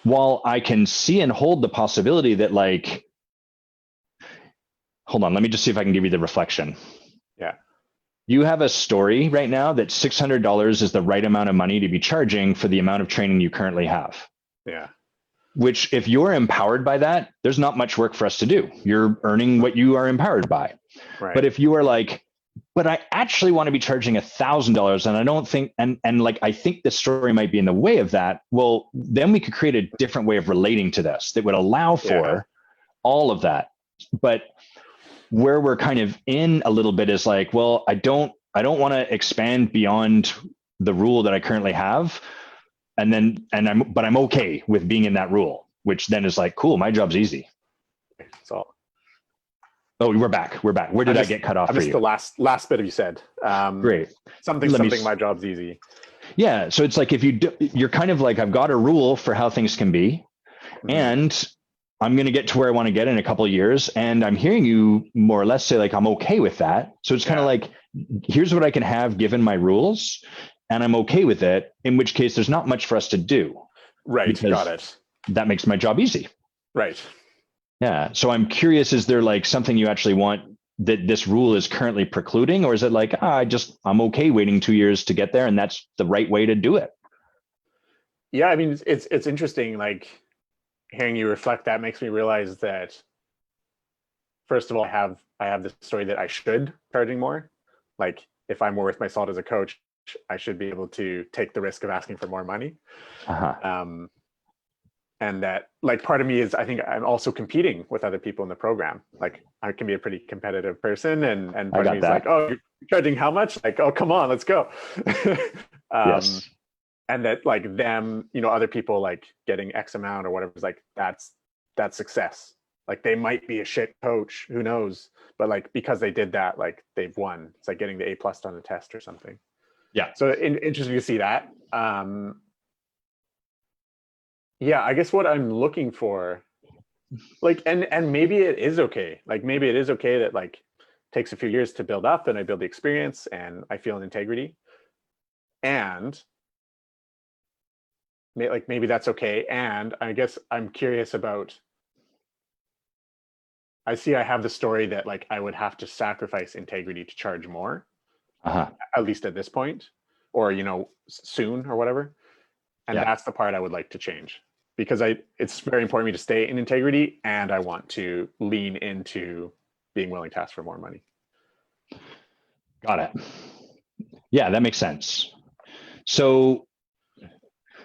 while I can see and hold the possibility that like, hold on, let me just see if I can give you the reflection. Yeah. You have a story right now that $600 is the right amount of money to be charging for the amount of training you currently have. Yeah. Which, if you're empowered by that, there's not much work for us to do. You're earning what you are empowered by. Right. But if you are like, but I actually want to be charging $1,000, and I don't think, and like, I think the story might be in the way of that. Well, then we could create a different way of relating to this that would allow for all of that. But where we're kind of in a little bit is like, well, I don't want to expand beyond the rule that I currently have. But I'm okay with being in that rule, which then is like, cool, my job's easy. So, we're back. Where did I get cut off? I missed the last bit of you said. Great. Something. My job's easy. Yeah. So it's like, if you're kind of like, I've got a rule for how things can be, and I'm going to get to where I want to get in a couple of years. And I'm hearing you more or less say like, I'm okay with that. So it's kind of like, here's what I can have given my rules, and I'm okay with it, in which case there's not much for us to do. Right. Got it. That makes my job easy. Right. Yeah. So I'm curious, is there like something you actually want that this rule is currently precluding, or is it like, I'm okay waiting 2 years to get there, and that's the right way to do it? Yeah. I mean, it's interesting. Like, hearing you reflect that makes me realize that, first of all, I have this story that I should charging more. Like, if I'm worth my salt as a coach, I should be able to take the risk of asking for more money. And that, like, part of me is, I think I'm also competing with other people in the program. Like, I can be a pretty competitive person, and part of me is like, oh, you're charging how much? Like, oh, come on, let's go. Yes. And that, like, them, other people like getting X amount or whatever, is like, that's success. Like, they might be a shit coach, who knows? But like, because they did that, like, they've won. It's like getting the A+ on a test or something. Yeah. So interesting to see that. Yeah, I guess what I'm looking for, like, and maybe it is okay. Like, maybe it is okay that like takes a few years to build up, and I build the experience, and I feel an integrity. And maybe that's okay. And I guess I'm curious about, I see I have the story that like I would have to sacrifice integrity to charge more, at least at this point, or, soon or whatever. And that's the part I would like to change, because it's very important to me to stay in integrity, and I want to lean into being willing to ask for more money. Got it. Yeah, that makes sense. So,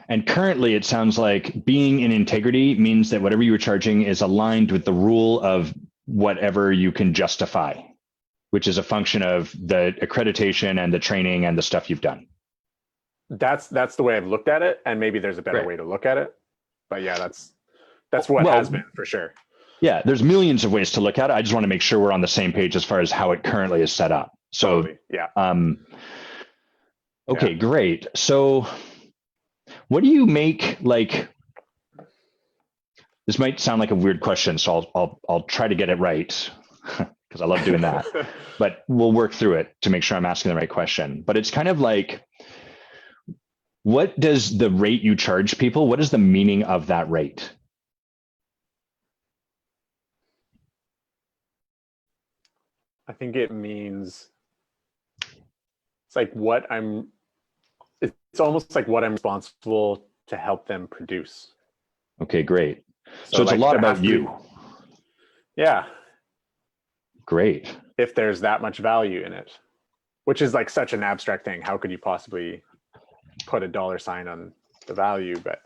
and currently it sounds like being in integrity means that whatever you were charging is aligned with the rule of whatever you can justify, which is a function of the accreditation and the training and the stuff you've done. That's the way I've looked at it, and maybe there's a better way to look at it. But yeah, that's what has been for sure. Yeah, there's millions of ways to look at it. I just want to make sure we're on the same page as far as how it currently is set up. So, totally. Yeah. Okay, great. So what do you make, like, this might sound like a weird question, so I'll try to get it right because I love doing that, but we'll work through it to make sure I'm asking the right question. But it's kind of like, what does the rate you charge people, what is the meaning of that rate? I think it means it's almost like what I'm responsible to help them produce. Okay, great. So it's like a lot about you. Yeah. Great. If there's that much value in it, which is like such an abstract thing. How could you possibly put a dollar sign on the value? But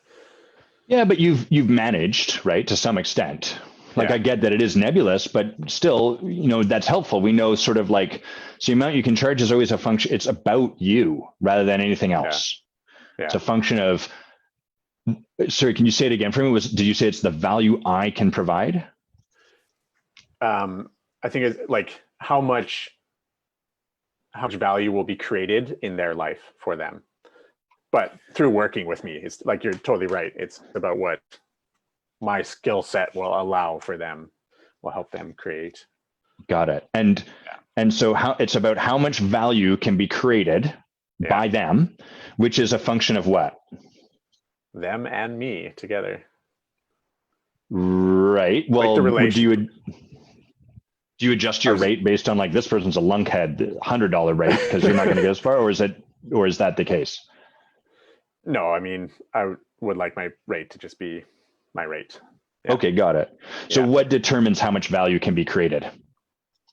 yeah, but you've managed, right, to some extent. Like, I get that it is nebulous, but still, that's helpful. We know sort of like, so the amount you can charge is always a function. It's about you rather than anything else. Yeah. It's a function of, sorry, can you say it again for me? Did you say it's the value I can provide? I think it's like how much value will be created in their life for them. But through working with me, it's like, you're totally right. It's about what my skill set will allow for them, will help them create. Got it. And so it's about how much value can be created by them, which is a function of what? Them and me together. Right. Well, like do you adjust your rate based on like, this person's a lunkhead, $100 rate, because you're not going to go as far, or is that the case? No, I mean, I would like my rate to just be my rate. Yeah. Okay, got it. So what determines how much value can be created,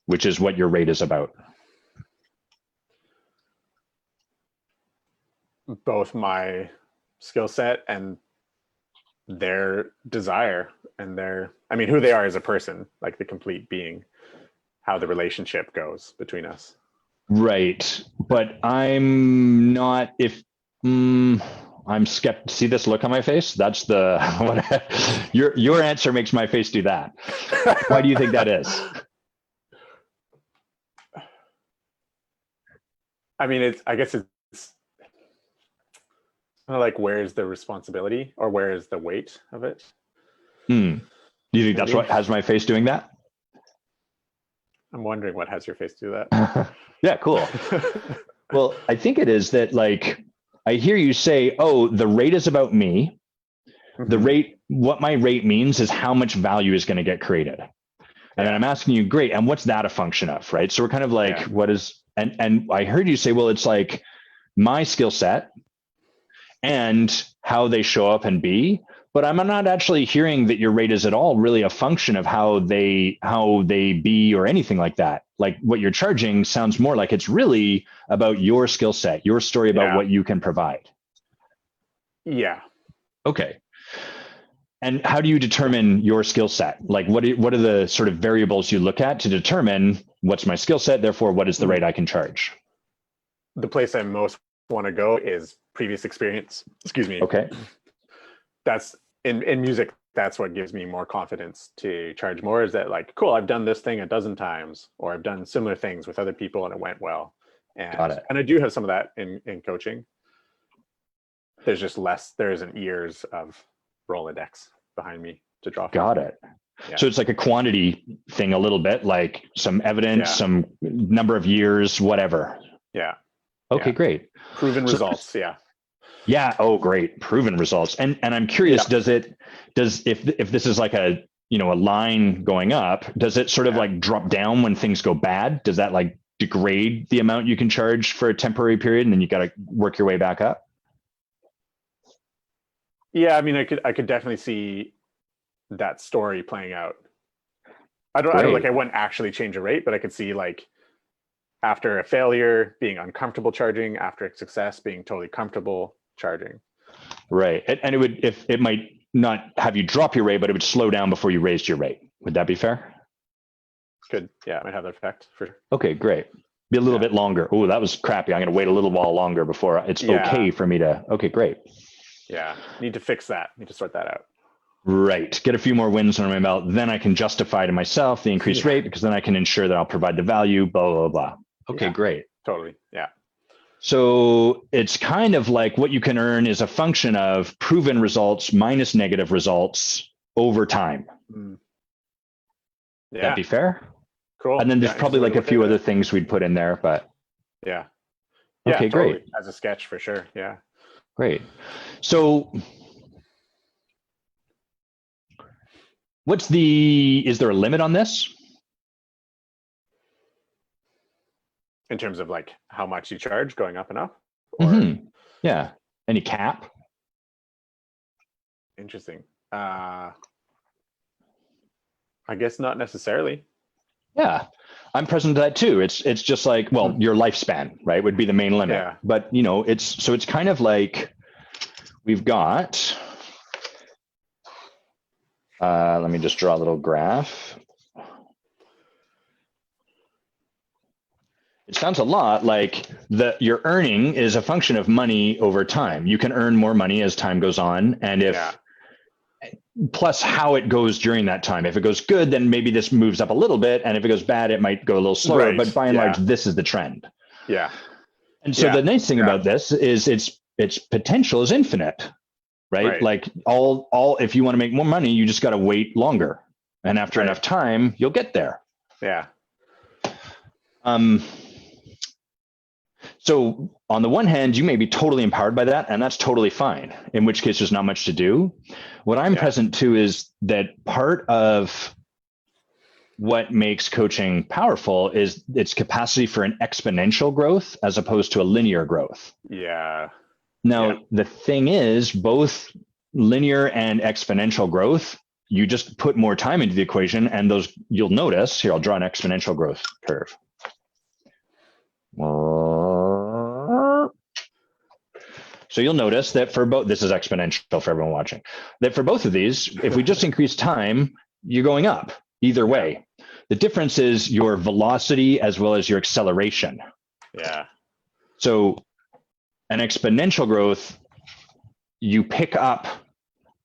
which is what your rate is about? Both my skill set and their desire and who they are as a person, like the complete being, how the relationship goes between us. Right. But I'm not, I'm skeptical. See this look on my face? That's your answer makes my face do that. Why do you think that is? I mean, I guess it's kind of like, where's the responsibility, or where is the weight of it? Do you think that's what has my face doing that? I'm wondering what has your face do that. Yeah, cool. Well, I think it is that, like, I hear you say, oh, the rate is about me. Mm-hmm. The rate, what my rate means is how much value is going to get created. And then I'm asking you, great, and what's that a function of, right? So we're kind of like, what is, and I heard you say, well, it's like my skill set and how they show up and be, but I'm not actually hearing that your rate is at all really a function of how they be or anything like that. Like, what you're charging sounds more like it's really about your skill set, your story about what you can provide. Yeah. Okay. And how do you determine your skill set? Like, what are the sort of variables you look at to determine what's my skill set, therefore what is the rate I can charge? The place I most want to go is previous experience. Excuse me. Okay. That's in music. That's what gives me more confidence to charge more, is that, like, cool, I've done this thing a dozen times, or I've done similar things with other people and it went well. Got it. And I do have some of that in coaching. There's just there isn't years of Rolodex behind me to draw from. Got it. Yeah. So it's like a quantity thing a little bit, like some evidence, some number of years, whatever. Yeah. Okay, great. Proven results. Yeah. Yeah. Oh, great. Proven results. And I'm curious, Yeah. if this is like a, a line going up, does it sort of Yeah. like drop down when things go bad? Does that like degrade the amount you can charge for a temporary period and then you got to work your way back up? Yeah. I mean, I could definitely see that story playing out. I don't like, Great. I wouldn't actually change a rate, but I could see like after a failure being uncomfortable charging, after a success being totally comfortable charging. Right. And it would, if it might not have you drop your rate, but it would slow down before you raised your rate. Would that be fair? Could, yeah, it might have that effect for sure. Okay, great. Be a little bit longer. Oh, that was crappy. I'm going to wait a little while longer before it's okay for me to, okay, great. Yeah. Need to fix that. Need to sort that out. Right. Get a few more wins under my belt. Then I can justify to myself the increased rate because then I can ensure that I'll provide the value, blah, blah, blah. Okay, great. Totally. Yeah. So it's kind of like what you can earn is a function of proven results minus negative results over time. Mm. Yeah. That'd be fair? Cool. And then there's probably like a few other things we'd put in there, but. Yeah. Okay, totally. great. As a sketch for sure. Yeah. Great. So is there a limit on this? In terms of like how much you charge going up and up? Or... Yeah. Any cap? Interesting. I guess not necessarily. Yeah. I'm present to that too. It's just like, well, your lifespan, right, would be the main limit. Yeah. But it's kind of like we've got, let me just draw a little graph. It sounds a lot like your earning is a function of money over time. You can earn more money as time goes on. And plus how it goes during that time. If it goes good, then maybe this moves up a little bit. And if it goes bad, it might go a little slower. Right. But by and large, this is the trend. Yeah. And so the nice thing about this is its potential is infinite, right? Like if you want to make more money, you just got to wait longer. And after enough time, you'll get there. Yeah. So on the one hand, you may be totally empowered by that, and that's totally fine, in which case there's not much to do. What I'm present to is that part of what makes coaching powerful is its capacity for an exponential growth as opposed to a linear growth. Yeah. Now, the thing is, both linear and exponential growth, you just put more time into the equation, and you'll notice, here, I'll draw an exponential growth curve. So you'll notice that for both, this is exponential for everyone watching, that for both of these, if we just increase time, you're going up either way. The difference is your velocity as well as your acceleration. Yeah. So an exponential growth, you pick up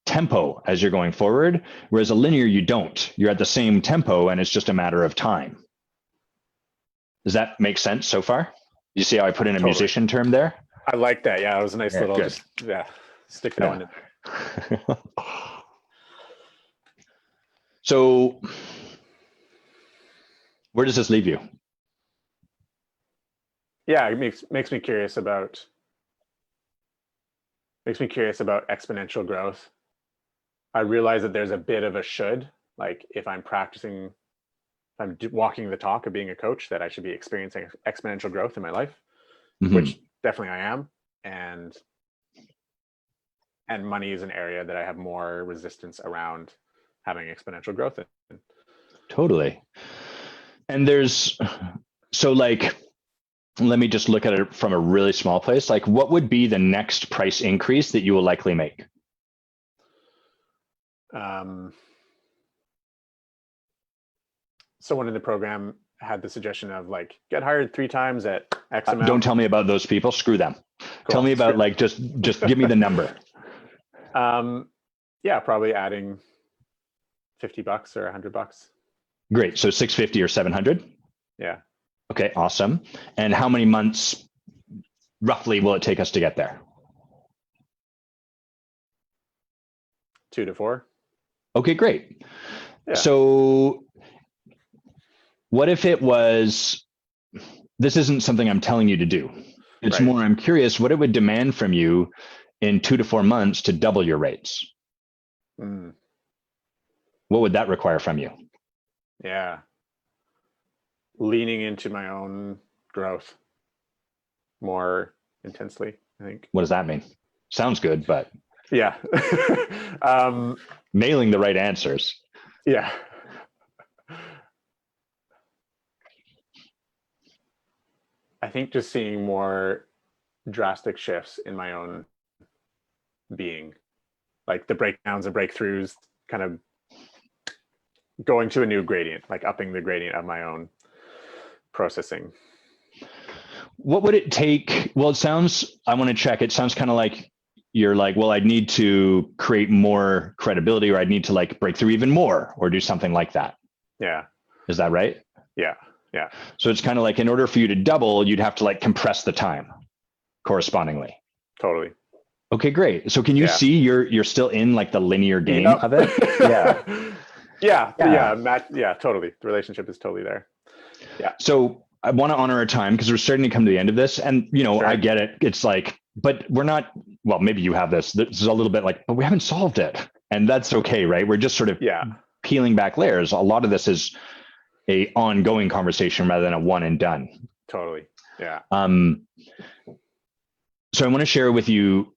tempo as you're going forward, whereas a linear, you don't. You're at the same tempo and it's just a matter of time. Does that make sense so far? You see how I put in a musician term there? I like that. Yeah, it was a nice little, stick that one in. So where does this leave you? Yeah, it makes me curious about exponential growth. I realize that there's a bit of a should, like if I'm practicing, if I'm walking the talk of being a coach, that I should be experiencing exponential growth in my life, which definitely I am. And money is an area that I have more resistance around having exponential growth in. Totally. And so like, let me just look at it from a really small place. Like, what would be the next price increase that you will likely make? Someone in the program had the suggestion of like, get hired 3 times at X amount. Don't tell me about those people. Screw them. Cool. Tell me about like, just give me the number. Yeah, probably adding $50 or $100. Great. So 650 or 700. Yeah. Okay. Awesome. And how many months roughly will it take us to get there? 2 to 4. Okay, great. Yeah. So what if it was, this isn't something I'm telling you to do. It's more, I'm curious what it would demand from you in 2 to 4 months to double your rates. Mm. What would that require from you? Yeah. Leaning into my own growth more intensely, I think. What does that mean? Sounds good, but Yeah. nailing the right answers. Yeah. I think just seeing more drastic shifts in my own being, like the breakdowns and breakthroughs, kind of going to a new gradient, like upping the gradient of my own processing. What would it take? Well, I want to check. It sounds kind of like you're like, well, I'd need to create more credibility, or I'd need to like break through even more or do something like that. Yeah. Is that right? Yeah. Yeah. So it's kind of like in order for you to double, you'd have to like compress the time correspondingly. Totally. Okay, great. So can you see you're still in like the linear game of it? Yeah. Yeah, totally. The relationship is totally there. Yeah. So I want to honor our time because we're starting to come to the end of this. And, Sure. I get it. It's like, but we're not, well, maybe you have this. This is a little bit like, but we haven't solved it. And that's okay, right? We're just sort of peeling back layers. A lot of this is a ongoing conversation rather than a one and done. Totally. Yeah. So I want to share with you,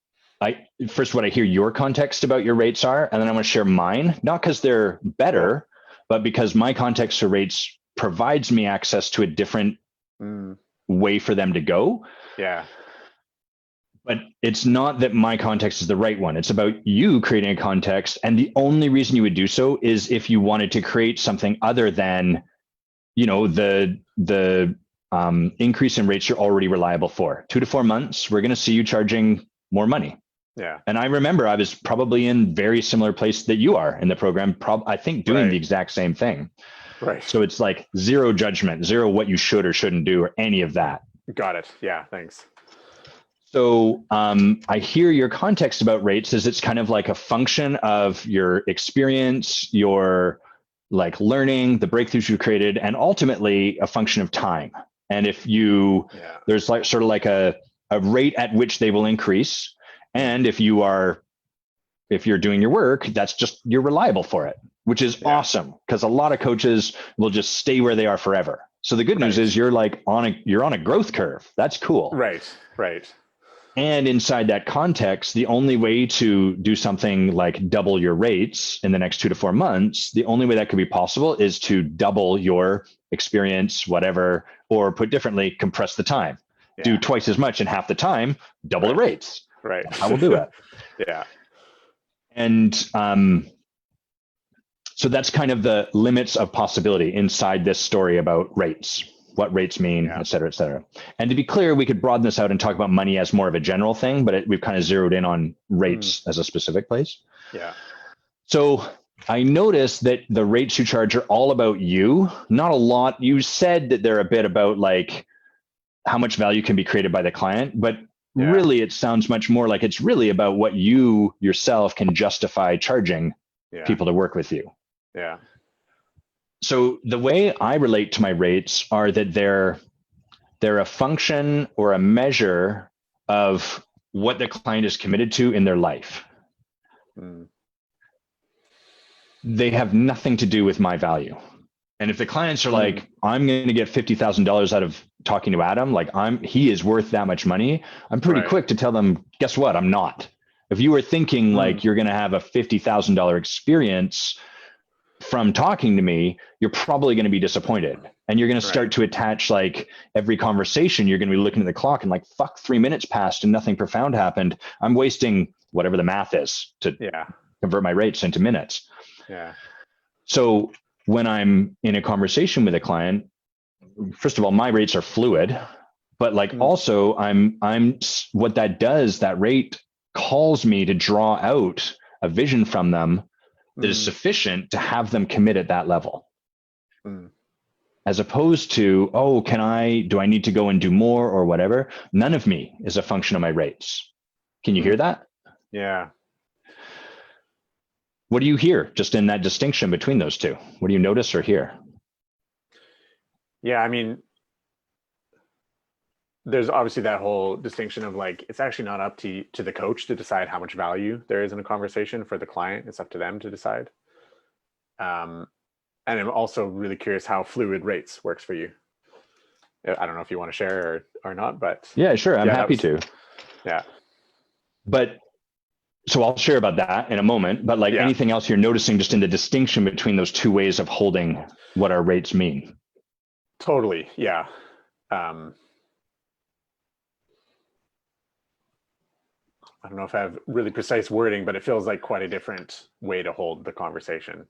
first what I hear your context about your rates are, and then I want to share mine, not because they're better, but because my context for rates provides me access to a different way for them to go. Yeah. But it's not that my context is the right one. It's about you creating a context. And the only reason you would do so is if you wanted to create something other than, the increase in rates you're already reliable for. 2 to 4 months, we're going to see you charging more money. Yeah. And I remember I was probably in very similar place that you are in the program, I think doing the exact same thing. Right. So it's like zero judgment, zero what you should or shouldn't do or any of that. Got it. Yeah. Thanks. So I hear your context about rates is it's kind of like a function of your experience, your like learning, the breakthroughs you created, and ultimately a function of time. And if there's like sort of like a rate at which they will increase. And if you're doing your work, that's just, you're reliable for it, which is awesome because a lot of coaches will just stay where they are forever. So the good news is you're on a growth curve. That's cool. Right. And inside that context, the only way to do something like double your rates in the next 2 to 4 months, the only way that could be possible is to double your experience, whatever, or put differently, compress the time. Yeah. Do twice as much in half the time, double the rates. Right. I will do it. Yeah. And so that's kind of the limits of possibility inside this story about rates. What rates mean, et cetera, et cetera. And to be clear, we could broaden this out and talk about money as more of a general thing, but we've kind of zeroed in on rates as a specific place. Yeah. So I noticed that the rates you charge are all about you, not a lot. You said that they're a bit about like how much value can be created by the client, but really it sounds much more like it's really about what you yourself can justify charging people to work with you. Yeah. So the way I relate to my rates are that they're a function or a measure of what the client is committed to in their life. They have nothing to do with my value. And if the clients are like, I'm going to get $50,000 out of talking to Adam, like he is worth that much money, I'm pretty quick to tell them, guess what? I'm not. If you were thinking like you're going to have a $50,000 experience from talking to me, you're probably going to be disappointed. And you're going to start to attach like every conversation, you're going to be looking at the clock and like, fuck, 3 minutes passed and nothing profound happened. I'm wasting whatever the math is to convert my rates into minutes. Yeah. So when I'm in a conversation with a client, first of all, my rates are fluid, but like also I'm what that does, that rate calls me to draw out a vision from them that is sufficient to have them commit at that level. As opposed to, do I need to go and do more or whatever? None of me is a function of my rates. Can you hear that? Yeah. What do you hear just in that distinction between those two? What do you notice or hear? Yeah, I mean, there's obviously that whole distinction of like, it's actually not up to the coach to decide how much value there is in a conversation for the client. It's up to them to decide. And I'm also really curious how fluid rates works for you. I don't know if you want to share or not, but Yeah, sure. I'm happy to. Yeah. But so I'll share about that in a moment, but like anything else you're noticing just in the distinction between those two ways of holding what our rates mean. Totally. Yeah. I don't know if I have really precise wording, but it feels like quite a different way to hold the conversation,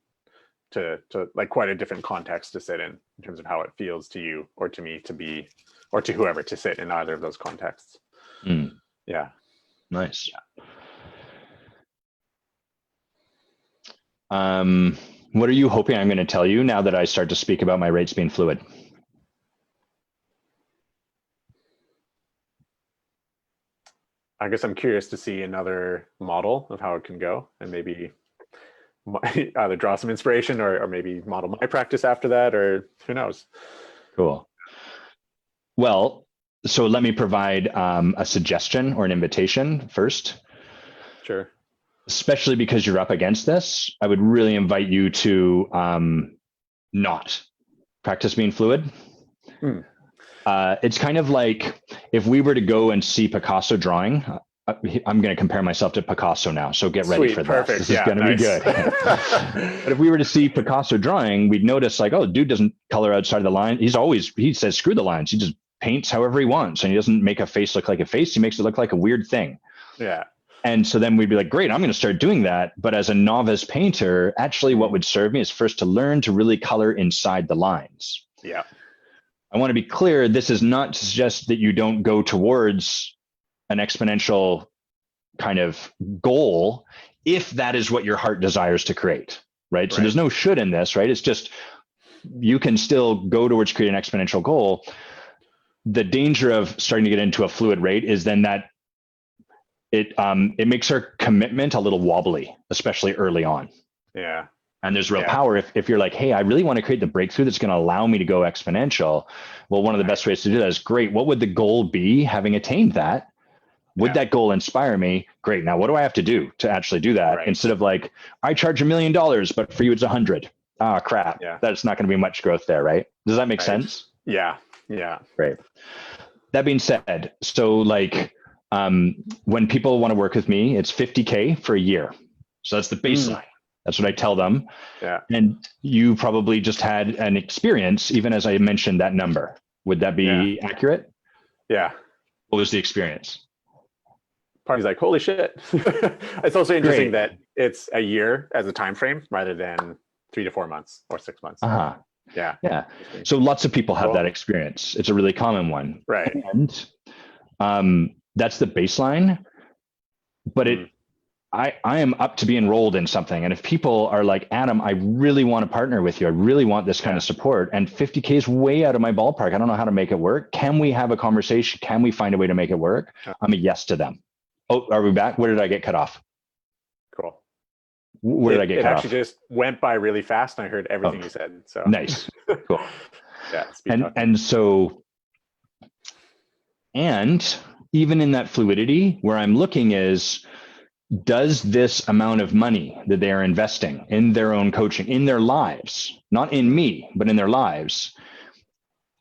to like quite a different context to sit in terms of how it feels to you or to me to be, or to whoever to sit in either of those contexts. Yeah. Nice. What are you hoping I'm going to tell you now that I start to speak about my rates being fluid? I guess I'm curious to see another model of how it can go, and maybe either draw some inspiration or maybe model my practice after that, or who knows. Cool. Well, so let me provide a suggestion or an invitation first. Sure. Especially because you're up against this, I would really invite you to not practice being fluid. It's kind of like if we were to go and see Picasso drawing. I'm going to compare myself to Picasso now, so get ready for this. This is going to be good. But if we were to see Picasso drawing, we'd notice like, oh, dude doesn't color outside of the line. He says, screw the lines. He just paints however he wants, and he doesn't make a face look like a face. He makes it look like a weird thing. Yeah. And so then we'd be like, great, I'm going to start doing that. But as a novice painter, actually what would serve me is first to learn to really color inside the lines. Yeah. I want to be clear. This is not to suggest that you don't go towards an exponential kind of goal if that is what your heart desires to create, right? So there's no should in this, right? It's just, you can still go towards creating an exponential goal. The danger of starting to get into a fluid rate is then that it makes our commitment a little wobbly, especially early on. Yeah. And there's real power if you're like, hey, I really want to create the breakthrough that's going to allow me to go exponential. Well, one of the best ways to do that is, great, what would the goal be having attained that? Would that goal inspire me? Great. Now, what do I have to do to actually do that? Instead of like, I charge $1 million, but for you, it's 100. Ah, crap. Yeah. That's not going to be much growth there, right? Does that make sense? Yeah. Yeah. Great. That being said, so like, when people want to work with me, it's 50K for a year. So that's the baseline. That's what I tell them. Yeah. And you probably just had an experience, even as I mentioned that number. Would that be accurate? Yeah. What was the experience? Party's like, holy shit. It's also interesting that it's a year as a time frame rather than 3 to 4 months or 6 months. Yeah. Yeah. So lots of people have that experience. It's a really common one. Right. And that's the baseline. But I am up to be enrolled in something. And if people are like, Adam, I really want to partner with you, I really want this kind of support, and 50K is way out of my ballpark, I don't know how to make it work. Can we have a conversation? Can we find a way to make it work? I'm a yes to them. Oh, are we back? Where did I get cut off? Cool. Where did I get cut off? It actually just went by really fast, and I heard everything you said. So nice. Cool. Yeah. And so, and even in that fluidity, where I'm looking is, does this amount of money that they are investing in their own coaching, in their lives, not in me, but in their lives,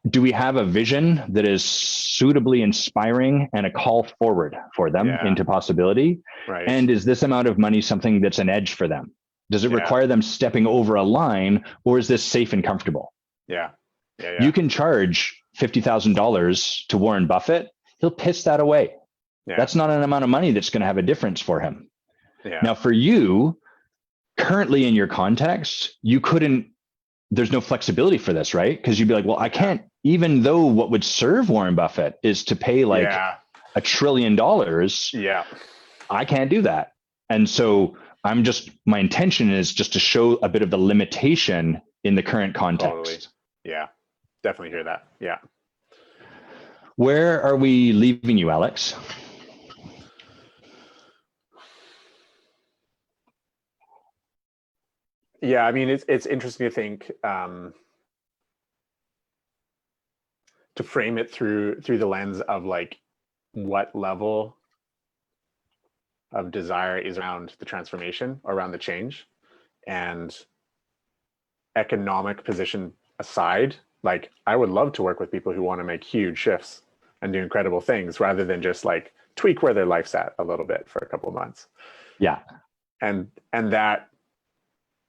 do we have a vision that is suitably inspiring and a call forward for them into possibility? Right. And is this amount of money something that's an edge for them? Does it require them stepping over a line, or is this safe and comfortable? Yeah. You can charge $50,000 to Warren Buffett. He'll piss that away. That's not an amount of money that's going to have a difference for him. Now, for you, currently in your context, you couldn't, there's no flexibility for this, right? Because you'd be like, well, I can't, even though what would serve Warren Buffett is to pay like $1 trillion. I can't do that. And so my intention is just to show a bit of the limitation in the current context. Totally. Yeah, definitely hear that. Yeah. Where are we leaving you, Alex? Yeah, I mean, it's interesting to think. to frame it through the lens of like what level of desire is around the transformation, around the change, and economic position aside, like I would love to work with people who want to make huge shifts and do incredible things rather than just like tweak where their life's at a little bit for a couple of months. Yeah. And that,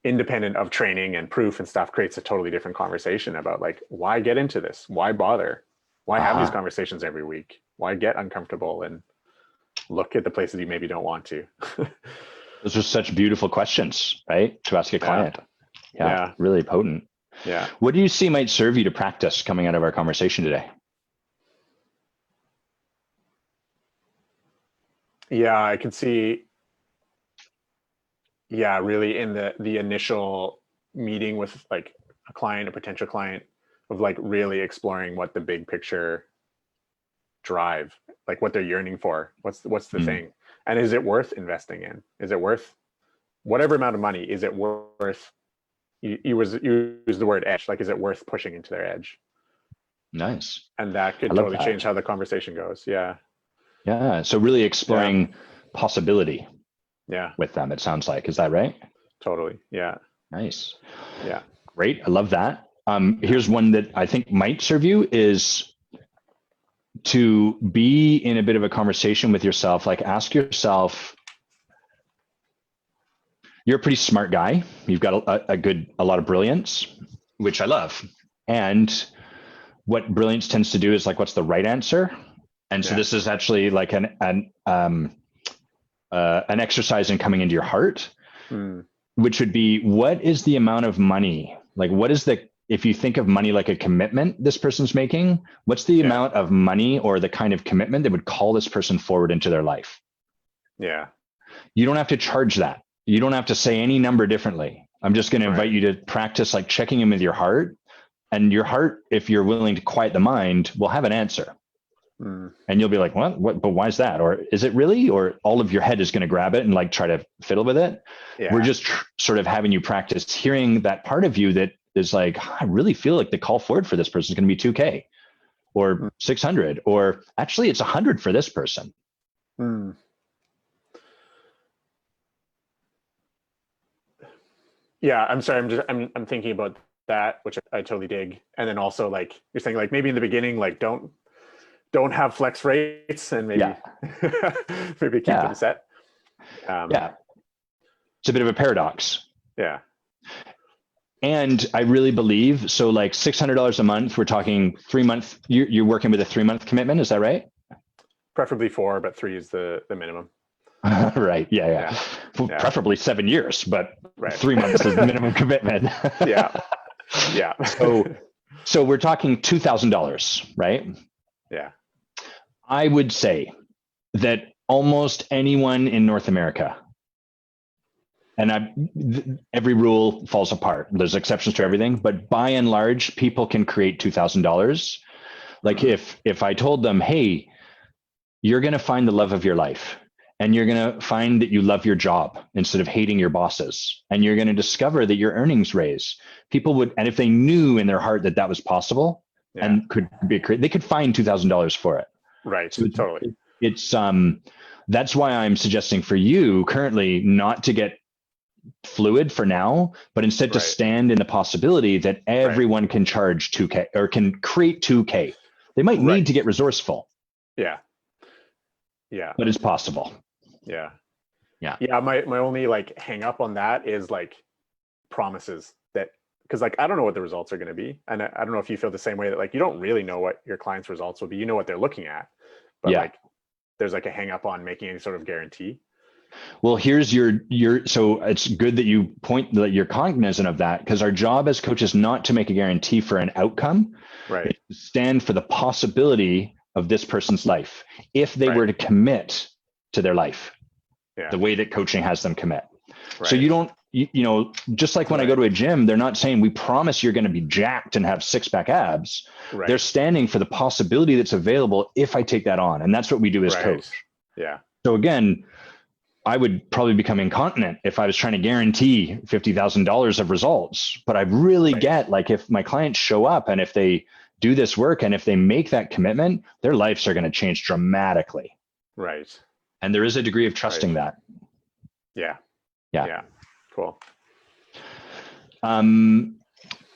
independent of training and proof and stuff, creates a totally different conversation about like, why get into this? Why bother? Why have these conversations every week? Why get uncomfortable and look at the places you maybe don't want to? Those are such beautiful questions, right? To ask a client. Yeah. Really potent. Yeah. What do you see might serve you to practice coming out of our conversation today? Yeah, I can see. Yeah, really in the initial meeting with like a client, a potential client, of like really exploring what the big picture drive, like what they're yearning for. What's the thing? And is it worth investing in? Is it worth whatever amount of money? Is it worth, you use the word edge, like is it worth pushing into their edge? Nice. And that could totally change how the conversation goes. Yeah. Yeah. So really exploring possibility. Yeah. With them, it sounds like. Is that right? Totally. Yeah. Nice. Yeah. Great. I love that. Here's one that I think might serve you, is to be in a bit of a conversation with yourself. Like ask yourself, you're a pretty smart guy. You've got a lot of brilliance, which I love. And what brilliance tends to do is like, what's the right answer? And so this is actually like an exercise in coming into your heart, which would be, what is the amount of money? Like, what is if you think of money like a commitment this person's making, what's the amount of money or the kind of commitment that would call this person forward into their life? Yeah. You don't have to charge that. You don't have to say any number differently. I'm just going to invite you to practice like checking in with your heart, and your heart, if you're willing to quiet the mind, will have an answer. And you'll be like, what, but why is that? Or is it really? Or all of your head is going to grab it and like try to fiddle with it. We're just sort of having you practice hearing that part of you that is like, I really feel like the call forward for this person is going to be 2K or 600, or actually it's 100 for this person. Yeah, I'm sorry. I'm thinking about that, which I totally dig. And then also like you're saying, like maybe in the beginning, like don't have flex rates, and maybe maybe keep them set. It's a bit of a paradox. Yeah. And I really believe, so like $600 a month, we're talking 3 month, you're working with a 3 month commitment. Is that right? Preferably 4, but 3 is the minimum. Right. Yeah. Preferably 7 years, but 3 months is the minimum commitment. Yeah. So we're talking $2,000, right? Yeah. I would say that almost anyone in North America, and every rule falls apart. There's exceptions to everything, but by and large, people can create $2,000. Like if I told them, hey, you're going to find the love of your life, and you're going to find that you love your job instead of hating your bosses, and you're going to discover that your earnings raise, people would, and if they knew in their heart that that was possible and could be they could find $2,000 for it. Right. So totally. It's that's why I'm suggesting for you currently not to get fluid for now, but instead to stand in the possibility that everyone can charge 2K or can create 2K. They might need to get resourceful. Yeah. But it's possible. Yeah. My only like hang up on that is like promises, that because like I don't know what the results are going to be, and I don't know if you feel the same way, that like you don't really know what your client's results will be. You know what they're looking at, but like there's like a hang up on making any sort of guarantee. Well, here's your so it's good that you point that you're cognizant of that, because our job as coaches not to make a guarantee for an outcome, right? It's to stand for the possibility of this person's life if they were to commit to their life, the way that coaching has them commit. So you don't, you know, just like when I go to a gym, they're not saying we promise you're going to be jacked and have 6-pack abs. They're standing for the possibility that's available if I take that on, and that's what we do as coach. Yeah. So again, I would probably become incontinent if I was trying to guarantee $50,000 of results, but I really get like if my clients show up and if they do this work. And if they make that commitment, their lives are going to change dramatically. Right. And there is a degree of trusting that. Yeah. Yeah. Yeah. Cool.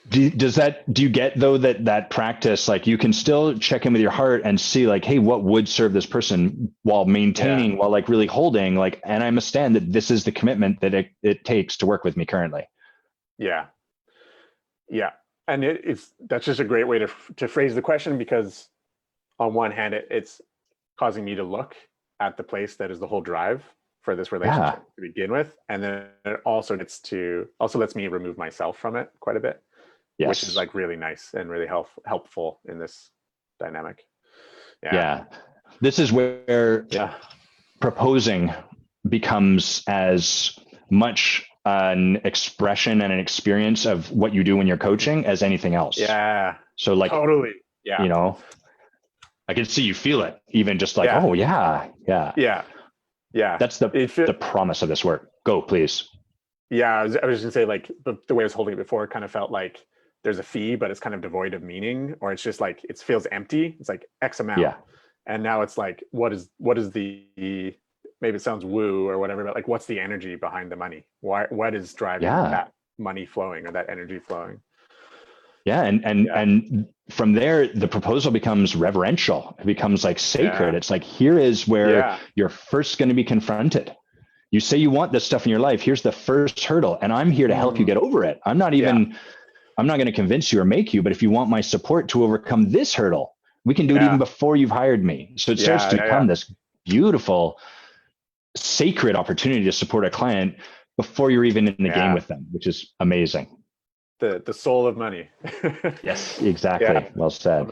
Do you get though that practice, like you can still check in with your heart and see like, hey, what would serve this person while maintaining, while like really holding, like, and I understand that this is the commitment that it takes to work with me currently. Yeah. Yeah. And that's just a great way to phrase the question, because on one hand, it's causing me to look at the place that is the whole drive for this relationship to begin with. And then it also lets me remove myself from it quite a bit. Yes. Which is like really nice and really helpful in this dynamic. Yeah. This is where proposing becomes as much an expression and an experience of what you do when you're coaching as anything else. Yeah. So like, totally. Yeah. You know, I can see you feel it, even just like, oh yeah. Yeah. That's the promise of this work. Go, please. Yeah. I was gonna say, like, the way I was holding it before, it kind of felt like there's a fee, but it's kind of devoid of meaning, or it's just like, it feels empty. It's like X amount. Yeah. And now it's like, what is the, maybe it sounds woo or whatever, but like, what's the energy behind the money? What is driving that money flowing or that energy flowing? Yeah. And from there, the proposal becomes reverential. It becomes like sacred. It's like, here is where you're first going to be confronted. You say you want this stuff in your life. Here's the first hurdle. And I'm here to help you get over it. I'm not going to convince you or make you, but if you want my support to overcome this hurdle, we can do it even before you've hired me. So it starts to become this beautiful, sacred opportunity to support a client before you're even in the game with them, which is amazing. The soul of money. Yes, exactly. Well said.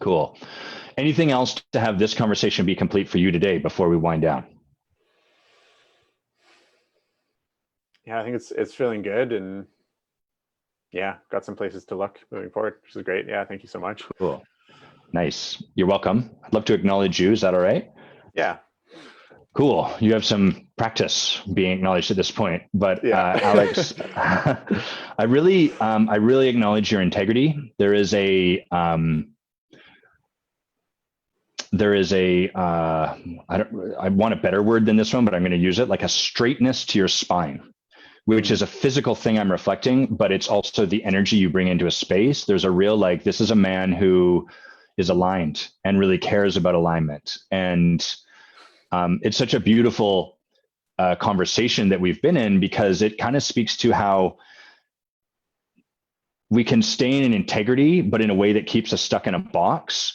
Cool. Anything else to have this conversation be complete for you today before we wind down? Yeah, I think it's feeling good, and got some places to look moving forward, which is great. Yeah, thank you so much. Cool. Nice. You're welcome. I'd love to acknowledge you. Is that all right? Yeah. Cool. You have some practice being acknowledged at this point, but Alex, I really acknowledge your integrity. I want a better word than this one, but I'm going to use it, like a straightness to your spine, which is a physical thing I'm reflecting, but it's also the energy you bring into a space. There's a real, like, this is a man who is aligned and really cares about alignment. And it's such a beautiful conversation that we've been in, because it kind of speaks to how we can stay in integrity, but in a way that keeps us stuck in a box.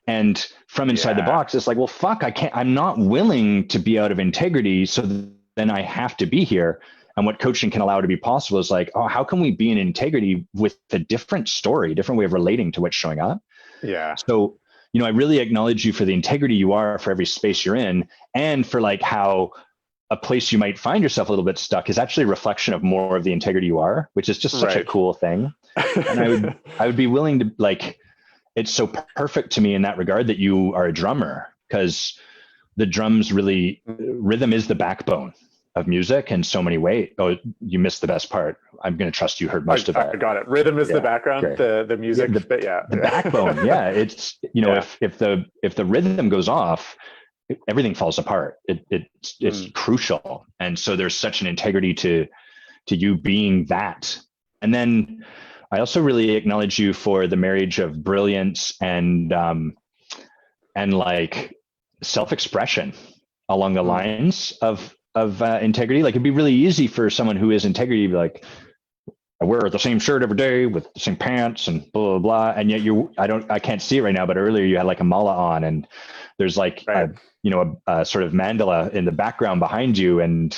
And from inside the box, it's like, well, fuck, I'm not willing to be out of integrity. So then I have to be here. And what coaching can allow to be possible is like, oh, how can we be in integrity with a different story, different way of relating to what's showing up? Yeah. So, I really acknowledge you for the integrity you are for every space you're in, and for like how a place you might find yourself a little bit stuck is actually a reflection of more of the integrity you are, which is just such a cool thing. And I would be willing to, like, it's so perfect to me in that regard that you are a drummer, because the drums really, rhythm is the backbone of music in so many ways. Oh, you missed the best part. I'm going to trust you heard most of that. I got it. Rhythm is the background, the music, the backbone. Yeah. It's, if the rhythm goes off, everything falls apart. It's crucial. And so there's such an integrity to you being that. And then I also really acknowledge you for the marriage of brilliance and like self-expression along the lines of integrity. Like, it'd be really easy for someone who is integrity to be like, I wear the same shirt every day with the same pants and blah, blah, blah. And yet I can't see it right now, but earlier you had like a mala on, and there's like, a sort of mandala in the background behind you. And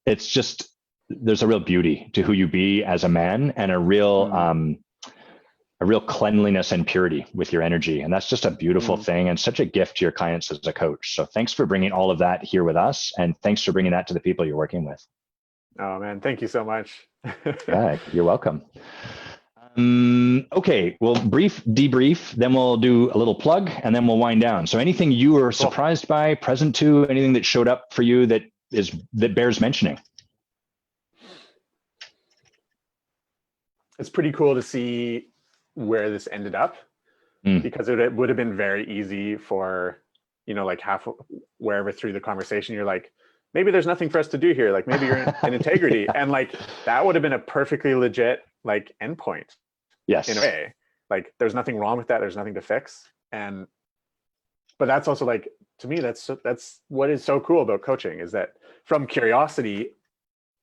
it's just, there's a real beauty to who you be as a man, and a real cleanliness and purity with your energy. And that's just a beautiful thing, and such a gift to your clients as a coach. So thanks for bringing all of that here with us. And thanks for bringing that to the people you're working with. Oh man, thank you so much. Yeah, you're welcome. Okay, we'll debrief, then we'll do a little plug, and then we'll wind down. So anything you were surprised by, present to, anything that showed up for you that bears mentioning? It's pretty cool to see where this ended up, because it would have been very easy for, like wherever through the conversation, you're like, maybe there's nothing for us to do here. Like maybe you're in integrity. And like, that would have been a perfectly legit like endpoint. Yes. In a way, like there's nothing wrong with that. There's nothing to fix. But that's also like, to me, that's what is so cool about coaching, is that from curiosity,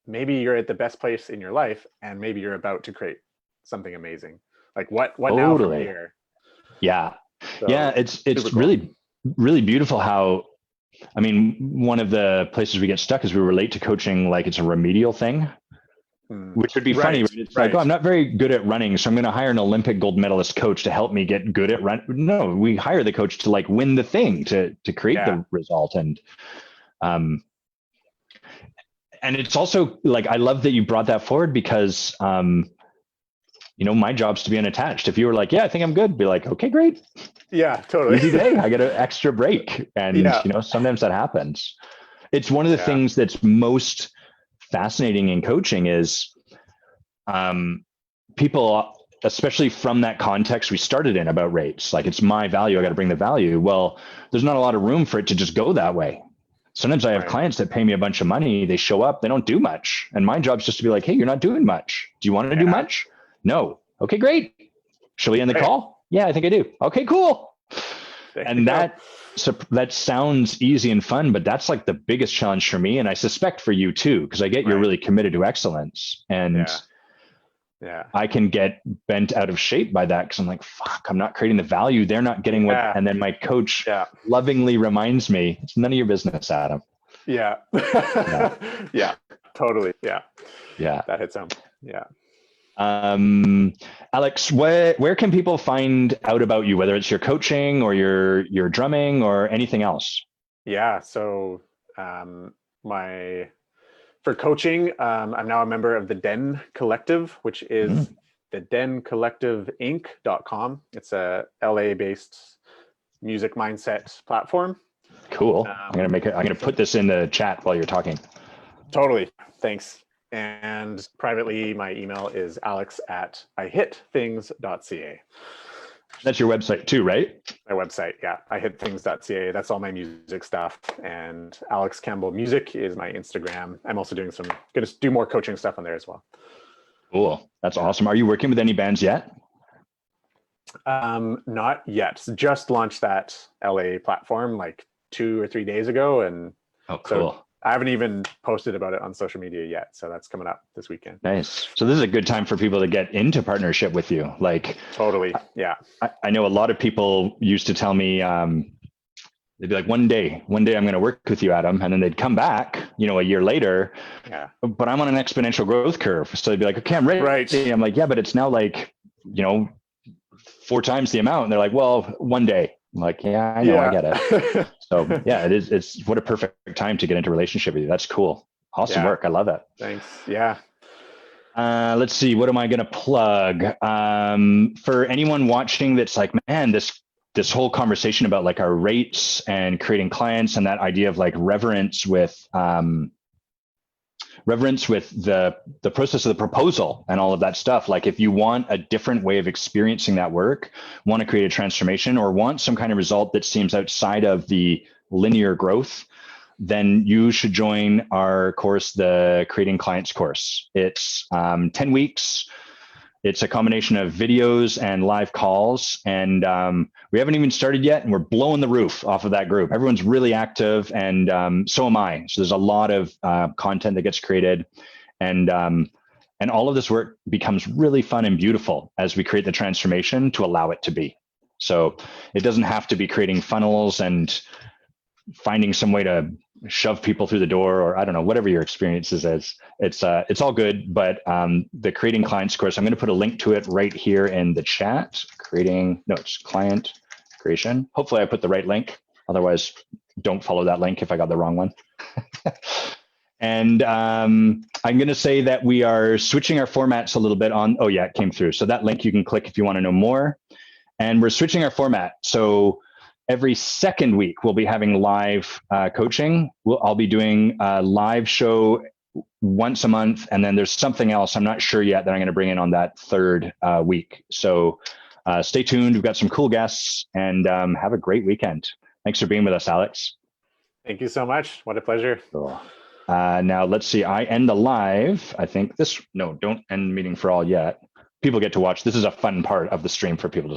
maybe you're at the best place in your life and maybe you're about to create something amazing. Like what now from here? Yeah. So, yeah. It's cool. really, really beautiful how, I mean, one of the places we get stuck is we relate to coaching like it's a remedial thing, which would be funny. It's like, oh, I'm not very good at running, so I'm going to hire an Olympic gold medalist coach to help me get good at run. No, we hire the coach to like win the thing, to create the result. And it's also like, I love that you brought that forward, because my job's to be unattached. If you were like, yeah, I think I'm good, be like, okay, great. Yeah, totally. Easy day. I get an extra break. And, sometimes that happens. It's one of the things that's most fascinating in coaching is people, especially from that context we started in about rates, like it's my value, I got to bring the value. Well, there's not a lot of room for it to just go that way. Sometimes I have clients that pay me a bunch of money, they show up, they don't do much. And my job's just to be like, hey, you're not doing much. Do you want to do much? No. Okay, great. Shall we end the call? Yeah, I think I do. Okay, cool. And that sounds easy and fun, but that's like the biggest challenge for me. And I suspect for you too, because I get you're really committed to excellence. And I can get bent out of shape by that, because I'm like, fuck, I'm not creating the value. They're not getting what, and then my coach lovingly reminds me, it's none of your business, Adam. Yeah. Yeah, totally. Yeah. That hits home. Yeah. Alex, where can people find out about you, whether it's your coaching or your drumming or anything else? Yeah. So, for coaching, I'm now a member of the Den Collective, which is the dencollectiveinc.com. It's a LA-based music mindset platform. Cool. I'm gonna put this in the chat while you're talking. Totally. Thanks. And privately, my email is alex@ihitthings.ca. That's your website too, right? My website, yeah. ihitthings.ca. That's all my music stuff. And Alex Campbell Music is my Instagram. I'm also going to do more coaching stuff on there as well. Cool. That's awesome. Are you working with any bands yet? Not yet. Just launched that LA platform like 2 or 3 days ago. And oh, cool. So I haven't even posted about it on social media yet. So that's coming up this weekend. Nice. So this is a good time for people to get into partnership with you. Like, totally. Yeah. I know a lot of people used to tell me, they'd be like, one day I'm going to work with you, Adam. And then they'd come back, a year later, but I'm on an exponential growth curve. So they'd be like, okay, I'm ready. Right. I'm like, yeah, but it's now like, 4 times the amount. And they're like, well, one day. I'm like, yeah, I know, I get it. So yeah, it's what a perfect time to get into a relationship with you. That's cool. Awesome work. I love it. Thanks. Yeah. Let's see. What am I going to plug? For anyone watching that's like, man, this whole conversation about like our rates and creating clients and that idea of like reverence with the process of the proposal and all of that stuff. Like if you want a different way of experiencing that work, want to create a transformation, or want some kind of result that seems outside of the linear growth, then you should join our course, the Creating Clients course. It's 10 weeks. It's a combination of videos and live calls. And we haven't even started yet, and we're blowing the roof off of that group. Everyone's really active, and so am I. So there's a lot of content that gets created. And all of this work becomes really fun and beautiful as we create the transformation to allow it to be. So it doesn't have to be creating funnels and finding some way to shove people through the door, or I don't know, whatever your experience is. It's all good, but the Creating Clients course, I'm going to put a link to it right here in the chat. It's client creation. Hopefully I put the right link. Otherwise, don't follow that link if I got the wrong one. And I'm going to say that we are switching our formats a little bit on. Oh yeah, it came through. So that link you can click if you want to know more. And we're switching our format. So every second week, we'll be having live coaching. I'll be doing a live show once a month. And then there's something else I'm not sure yet that I'm going to bring in on that third week. So stay tuned. We've got some cool guests, and have a great weekend. Thanks for being with us, Alex. Thank you so much. What a pleasure. Cool. Now let's see. I end the live. I think don't end meeting for all yet. People get to watch. This is a fun part of the stream for people to